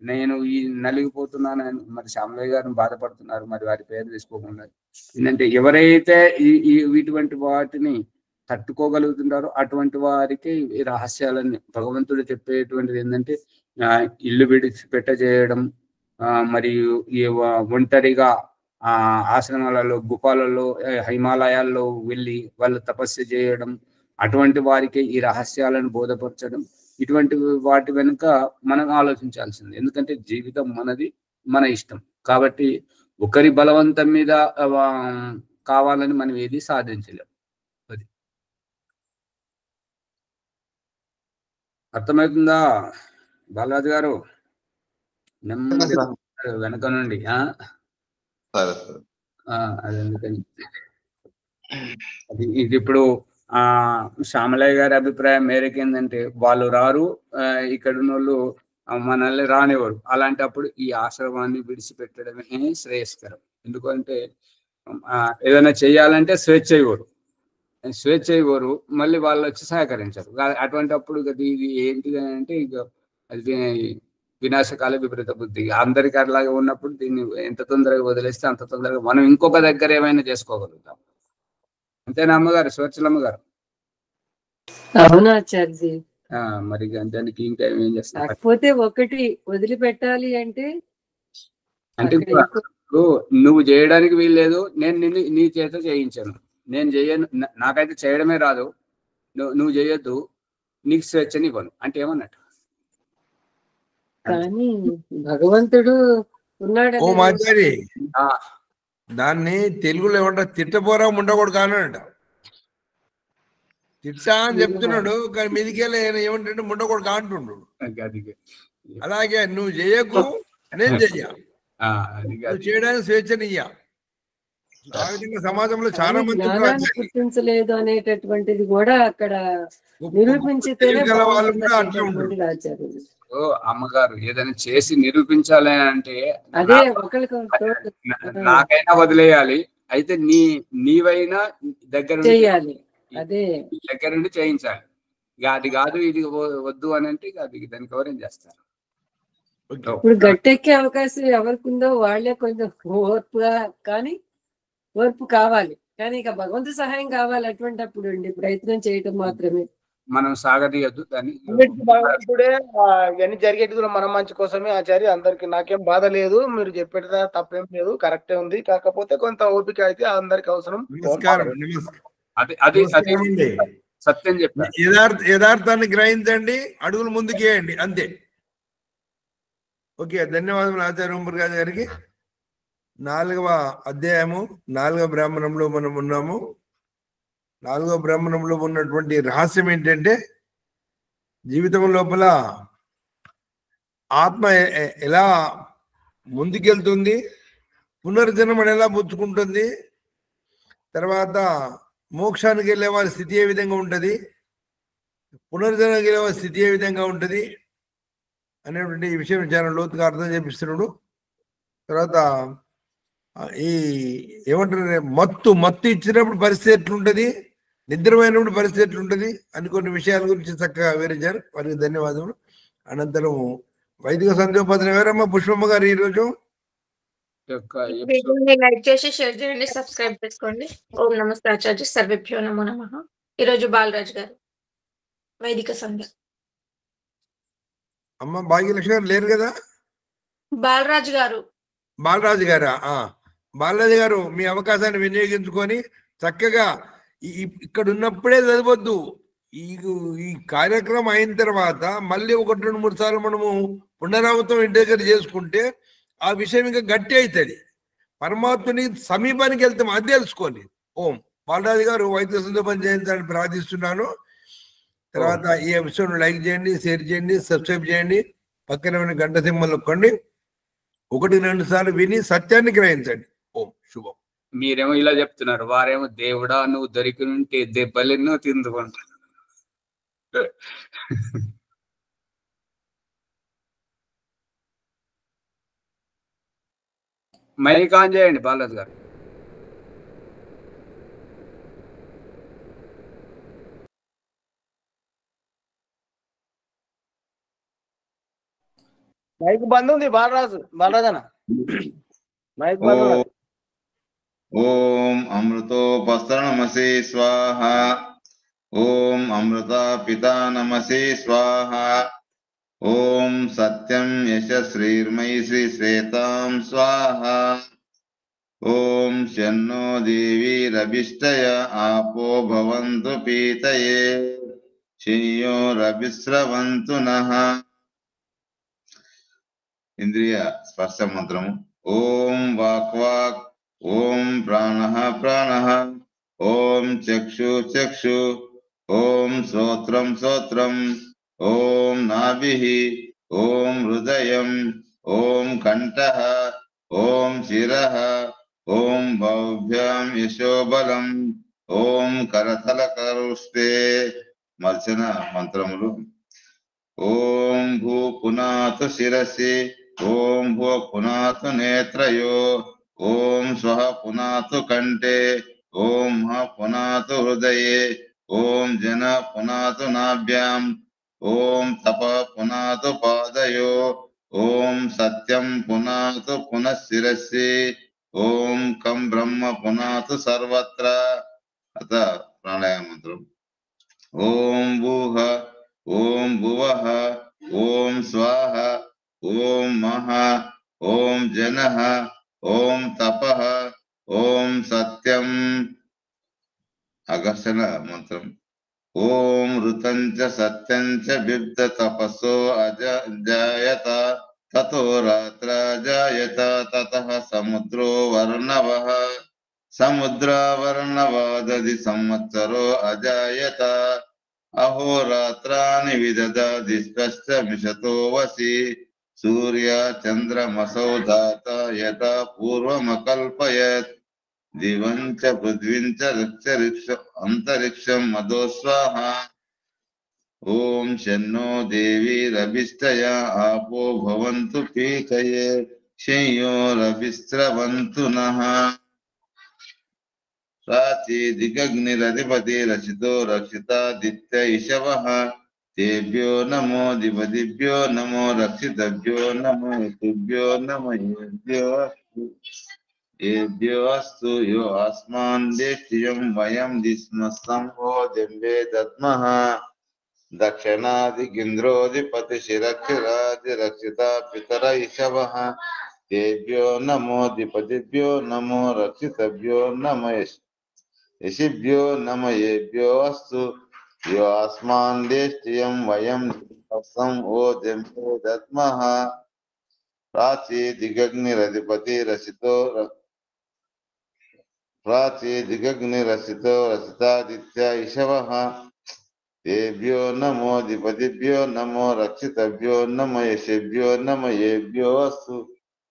S1: నేను ఈ నలిగిపోతున్నాను, మరి శ్యామలయ్య గారిని బాధపడుతున్నారు, మరి వారి పేరు తీసుకోకుండా. ఏంటంటే, ఎవరైతే ఇటువంటి వాటిని తట్టుకోగలుగుతుంటారో అటువంటి వారికి ఈ రహస్యాలన్నీ భగవంతుడు చెప్పేటువంటిది ఏంటంటే, ఇల్లు విడిచిపెట్ట చేయడం, మరియు ఈ ఒంటరిగా ఆశ్రమాలలో, గుఫాలలో, హిమాలయాల్లో వెళ్ళి వాళ్ళు తపస్సు చేయడం, అటువంటి వారికి ఈ రహస్యాలను బోధపరచడం, ఇటువంటి వాటి వెనుక మనం ఆలోచించాల్సింది. ఎందుకంటే జీవితం మనది, మన ఇష్టం. కాబట్టి ఒకరి బలవంతం మీద కావాలని మనం ఏది సాధించలేం. అది అర్థమవుతుందా బాలరాజు గారు? నెమ్మది వెనక నుండి అది ఎందుకని ఇది ఇప్పుడు శ్యామలయ్య గారి అభిప్రాయం మేరకు ఏంటంటే వాళ్ళు రారు, ఇక్కడ ఉన్న వాళ్ళు మనల్ని రానివ్వరు. అలాంటప్పుడు ఈ ఆశ్రమాన్ని విడిచిపెట్టడమే శ్రేయస్కరం. ఎందుకంటే ఏదైనా చేయాలంటే స్వేచ్ఛ ఇవ్వరు, మళ్ళీ వాళ్ళు వచ్చి సహకరించరు. అటువంటి అప్పుడు ఇది ఏంటిది అంటే ఇక అది వినాశకాల విపరీత బుద్ధి. అందరికీ అట్లాగే ఉన్నప్పుడు దీన్ని ఎంత తొందరగా వదిలేస్తే అంత తొందరగా మనం ఇంకొక దగ్గర ఏమైనా చేసుకోగలుగుతాం. అంతేనా అమ్మగారు, స్వచ్ఛలమ్మ గారు?
S5: అవునాచార్జీ.
S1: మరి దానికి ఇంకా ఏం చేస్తాం?
S5: కాకపోతే ఒకటి వదిలిపెట్టాలి అంటే
S1: నువ్వు చేయడానికి వీల్లేదు, నేను నిన్ను నీ చేత చేయించాను, నేను చేయను, నాకైతే చేయడమే రాదు, నువ్వు చేయొద్దు, నీకు స్వేచ్ఛని ఇవ్వను అంటే ఏమన్నట్టు?
S5: కానీ భగవంతుడు ఉన్నాడు.
S3: దాన్ని తెలుగులో ఏమంటారు, తిట్టపోరా ఉండకూడదు కానంట. తిట్టా అని చెప్తున్నాడు, కానీ మీదికెళ్ళి ఏమంటే ఉండకూడదు అంటుండు. అలాగే నువ్వు చేయకు, నేను చెయ్య, నువ్వు చేయడానికి స్వేచ్ఛని ఇయ్య. సమాజంలో చాలా మంది
S5: గుర్తించలేదు అనేటటువంటిది కూడా అక్కడ నిరూపించితేనే
S1: అమ్మగారు ఏదైనా చేసి నిరూపించాలి అంటే
S5: అదే ఒకరికి
S1: నాకైనా వదిలేయాలి, అయితే నీవైనా దగ్గర
S5: చేయాలి, అదే
S1: దగ్గర నుండి చేయించాలి. ఇక అది కాదు ఇది వద్దు అని అంటే ఇక అది దానికి ఎవరేం చేస్తారు?
S5: ఇప్పుడు గట్టెక్కే అవకాశం ఎవరికి ఉందో వాళ్ళే కొంచెం ఓర్పుగా, కానీ ఓర్పు కావాలి, కానీ ఇక భగవంతు సహాయం కావాలి. అటువంటి అప్పుడు ప్రయత్నం చేయటం మాత్రమే,
S1: మనం సాగదీయద్దు దాన్ని.
S2: భగవంతుడే ఇవన్నీ జరిగేది కూడా మన మంచి కోసమే ఆచార్య. అందరికి నాకేం బాధ లేదు, మీరు చెప్పేది తప్పేం లేదు, కరెక్టే ఉంది. కాకపోతే కొంత ఓపిక అయితే అందరికి అవసరం.
S1: సత్యం చెప్పారు.
S3: యథార్థాన్ని గ్రహించండి, అడుగులు ముందుకేయండి, అంతే. ఓకే, ధన్యవాదములు ఆచార్య ఓంప్రకాష్ గారికి. 4వ అధ్యాయము 4వ బ్రాహ్మణంలో మనం ఉన్నాము. 4వ బ్రాహ్మణంలో ఉన్నటువంటి రహస్యం ఏంటంటే, జీవితం లోపల ఆత్మ ఎలా ముందుకెళ్తుంది, పునర్జన్మను ఎలా పుచ్చుకుంటుంది, తర్వాత మోక్షానికి వెళ్ళే వారి స్థితి ఏ విధంగా ఉంటుంది, పునర్జన్మకి వెళ్ళే వారి స్థితి ఏ విధంగా ఉంటుంది అనేటువంటి ఈ విషయం చాలా లోతుగా అర్థం చేపిస్తున్నాడు. తర్వాత ఈ ఏమంటారు, మత్తు ఇచ్చినప్పుడు పరిస్థితి ఎట్లుంటుంది, నిద్రపోయినప్పుడు పరిస్థితి ఎట్లుంటుంది అని కొన్ని విషయాల గురించి చక్కగా వివరించారు. వారికి ధన్యవాదములు. అనంతరం వైదిక సంధ్యోపాసన ఎవరమ్మా పుష్పమ్మ గారు ఈరోజు?
S8: లైక్ చేసి షేర్ చేయండి, సబ్స్క్రైబ్ చేసుకోండి. ఓం నమస్తే ఆచార్య, సర్వేభ్యో నమో నమః. ఈరోజు బాలరాజు గారు వైదిక సంధ్య.
S3: అమ్మ భాగ్యలక్ష్మి గారు లేరు కదా?
S8: బాలరాజు గారు.
S3: బాలరాజు గారా? బాలరాజు గారు మీ అవకాశాన్ని వినియోగించుకొని చక్కగా ఇక్కడ ఉన్నప్పుడే చదవద్దు. ఈ కార్యక్రమం అయిన తర్వాత మళ్ళీ 1-2-3 సార్లు మనము పునరావృతం ఇంటి దగ్గర చేసుకుంటే ఆ విషయం ఇంకా గట్టి అవుతుంది. పరమాత్మని సమీపానికి వెళ్తాం, అది తెలుసుకోండి. ఓం బాలరాజు గారు వైద్య సందర్భం చేయించాలని ప్రార్థిస్తున్నాను. తర్వాత ఈ ఎపిసోడ్ లైక్ చేయండి, షేర్ చేయండి, సబ్స్క్రైబ్ చేయండి, పక్కన ఉన్న గంట సింబల్ నొక్కండి. 1-2 సార్లు విని సత్యాన్ని గ్రహించండి. ఓం శుభం.
S1: మీరేమో ఇలా చెప్తున్నారు, వారేమో దేవుడా నువ్వు దొరికి ఉంటే దెబ్బలెన్నో తిందుకుంటారు. మైక్ ఆన్ చేయండి బాలరాజు గారు.
S2: మైక్ బంద్ ఉంది. బాలరాజన మైక్ బంద్ ఉంది.
S10: ఓం అమృతోపస్త్ర నమసి స్వాహ. ఓం అమృత పితా నమసి స్వాహ. ఓం సత్యం యశశ్రీర్మయి శ్రీ శ్వేతాం స్వాహ. ఓం శన్నో దేవీరభిష్టయ ఆపో భవంతు పీతయే శ్రేయోరభిస్రవంతు నః. ఇంద్రియ స్పర్శ మంత్రము. ఓం వాక్వాక్ ఓం ప్రాణః ప్రాణః, ఓం చక్షు చక్షు, ఓం శ్రోత్రం శ్రోత్రం, ఓం నాభిః, ఓం హృదయం, ఓం కంఠః, ఓం శిరః, ఓం బాహుభ్యాం యశోబలం, ఓం కరతలకరుష్టే. మర్చన మంత్రములు. ఓం భూ పునాతు శిరసి, ఓం భూ పునాతు నేత్రయో, ఓం స్వః పునాతు కంఠే, ఓం మః పునాతు హృదయే, ఓం జన పునాతు నాభ్యాం, ఓం తప పునాతు పాదయో, ఓం సత్యం పునాతు పునః శిరసి, ఓం కం బ్రహ్మ పునాతు సర్వత్ర. అత ప్రాణాయామ మంత్రం. ఓం భూః, ఓం భువః, ఓం స్వాహ, ఓం మహ, ఓం జనః, ఓం తపః, ఓం సత్యం. అగర్షణ మంత్రం. ఓం ఋతం చ సత్యం చ బిబ్ద తపసో అజాయత, తతో రాత్ర జాయత, తతః సముద్రో వర్ణవః, సముద్రావర్ణవాదది సంవత్సరో అజాయత, అహోరాత్రాని విదదాది స్పష్ట మిషతో వసి, సూర్య చంద్రమసౌ ధాత యథా పూర్వమకల్పయత్, దివం చ పృథ్వీం చ అంతరిక్షం మదో స్వాహ. ఓం శన్నో దేవీరభిష్టయ ఆపో భవంతు పీతయే, శంయోరభిస్రవంతు నః. రాచి దిగగ్నిరధిపతి రచితో రక్షితాదిత్య ఇషవః, తేభ్యో నమో దివదిభ్యో నమో రక్షితభ్యో నమో తుభ్యో నమ ఏభ్యో అస్తు. యో అస్మాన్ దేష్టియం వయం దిస్మస్తం ఓ దింబే దద్మః. దక్షిణాదిగింద్రోధిపతి శిరక్షిరాది రక్షిత పితర ఇషవః, తేభ్యో నమో దిపదిభ్యో నమో రక్షితభ్యో నమ యశిభ్యో నమ ఏభ్యో అస్తు. యో అస్మాన్ దేష్టియం వయం దిస్మస్తం ఓ దింబే దద్మః. ప్రాచీ దిగగ్నిరధిపతి రచితో రచితాదిత్య ఇషవః, తేభ్యో నమో దిపదిభ్యో నమో రక్షితభ్యో నమ యశిభ్యో నమ ఏభ్యో అస్తు.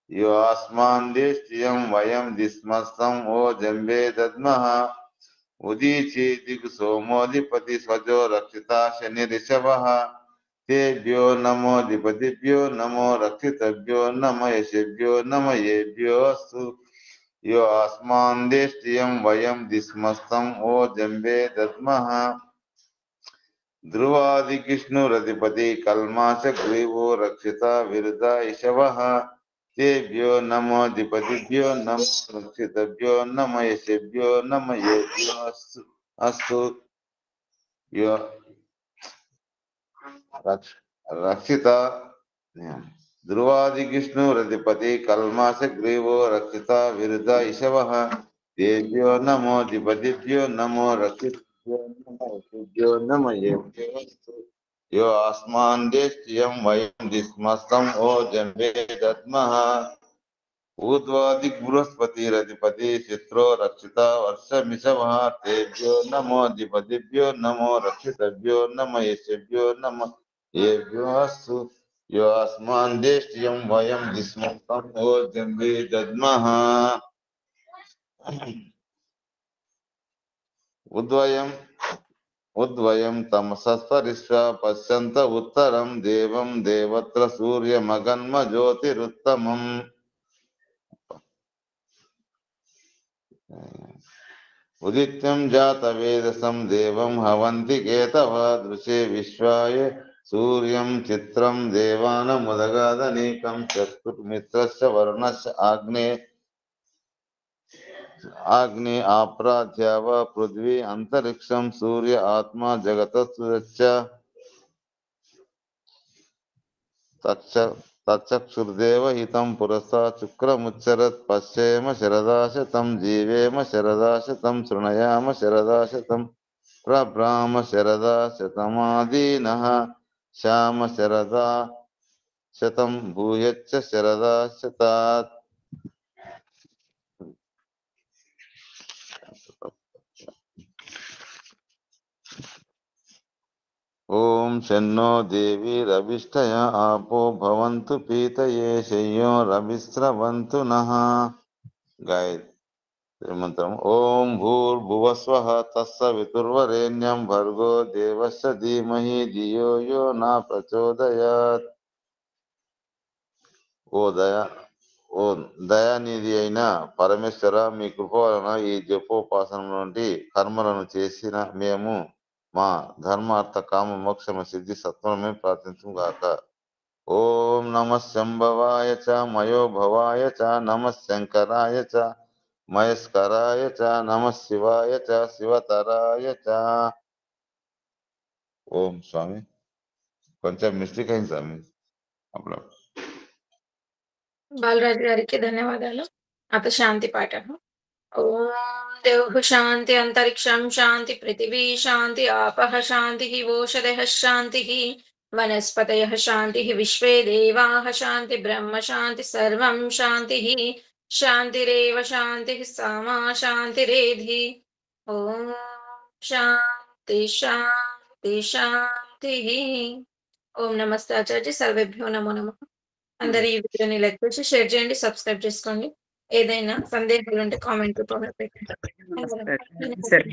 S10: యో అస్మాన్ దేష్టియం వయం దిస్మస్తం ఓ జంబే దద్మః. ఉదీచి దిగు సోమోధిపతి స్వజో రక్షిత శనిరిషవః, తేభ్యో నమో దిపదిభ్యో నమో రక్షితభ్యో నమ యశిభ్యో నమ ఏభ్యో అస్తు. యో అస్మాన్ దేష్టియం వయం దిస్మస్తం ఓ జంబే దద్మః. ధ్రువాదికిష్ణురధిపతి కల్మాష గ్రీవో రక్షిత విరుధ ఇషవః, తేభ్యో నమో దిపదిభ్యో నమో రక్షితభ్యో నమ యశిభ్యో నమ ఏభ్యో అస్తు. యో రక్షిత ధ్రువాదికిష్ణురధిపతి కల్మాష గ్రీవో రక్షిత విరుధ ఇషవః, తేభ్యో నమో దిపదిభ్యో నమో రక్షితభ్యో నమ యశిభ్యో నమ ఏభ్యో అస్తు. యో అస్మాన్ దేష్టియం వయం దిస్మస్తం ఓ జంబే దద్మః. ఊర్ధ్వాదిక్ బృహస్పతిరధిపతి చిత్రో రక్షిత వర్షమిషవః, తేభ్యో నమో దిపదిభ్యో నమో రక్షితభ్యో నమ యశిభ్యో నమ ఏభ్యో అస్తు. యో అస్మాన్ దేష్టియం వయం దిస్మస్తం ఓ జంబే దద్మః. ఉద్వయం తమసస్పరిష్య పశ్యంత ఉత్తరం దేవం దేవత్ర సూర్యమగన్మ జ్యోతిరుత్తమం. ఉదిత్యం జాతవేదసం దేవం హవంతి కేతవ, దృశే విశ్వాయ సూర్యం చిత్రం దేవానముదగాదనీకం. చతుర్మిత్రస్య వరుణస్య ఆగ్నే ఆప్రాధ్యావ పృథ్వీ అంతరిక్షం సూర్య ఆత్మా జగతశ్చ. తచ్చక్షుర్దేవ హితం పురస్తా శుక్రముచ్చరత్. పశ్యేమ శరదాశతం జీవేమ శరదాశతం శృణయామ శరదాశతం ప్రభ్రామ శరదాశతమాదీనః. శ్యామ శరదా శతం భూయచ్చ శరదాశతాత్. ఓం శన్నో దేవి రవిష్టయ ఆపో భవంతు పీతయే శయ్యో రవిస్రవంతు నః. గాయత్రి మంత్రం. ఓం భూర్భువస్వః తస్సవితుర్వరేణ్యం భర్గో దేవస్య ధీమహి ధియో యో న ప్రచోదయాత్. ఓ దయానిధి అయిన పరమేశ్వర, మీ కృప వలన ఈ జపోపాసనం నుండి కర్మలను చేసిన మేము మా ధర్మ అర్థ కామ మోక్షమ సిద్ధి సత్వమే ప్రార్థించు గాక. ఓం నమ శంభవాయ చ మయోభవాయ చ నమ శంకరాయ చ మయస్కరాయ చ నమ శివాయ చ శివతరాయ చ. ఓం స్వామి, కొంచెం మిస్టేక్ అయింది స్వామి అప్పుడు.
S8: బాలరాజు గారికి ధన్యవాదాలు. అత శాంతి పాఠం. ఓం దేవ శాంతి అంతరిక్షం శాంతి పృథివీ శాంతి ఆపః శాంతి ఓషధయః శాంతి వనస్పతయః శాంతి విశ్వే దేవాః శాంతి బ్రహ్మ శాంతి సర్వం శాంతి శాంతిరేవ శాంతి సామా శాంతిరేధి. ఓం శాంతి శాంతి శాంతి. ఓం నమస్తే ఆచార్య. సర్వేభ్యో నమో నమః. అందరు ఈ వీడియోని లైక్ చేసి షేర్ చేయండి, సబ్స్క్రైబ్ చేసుకోండి. ఏదైనా సందేహాలు ఉంటే కామెంట్ రూపంలో పెట్టండి.
S4: సరే.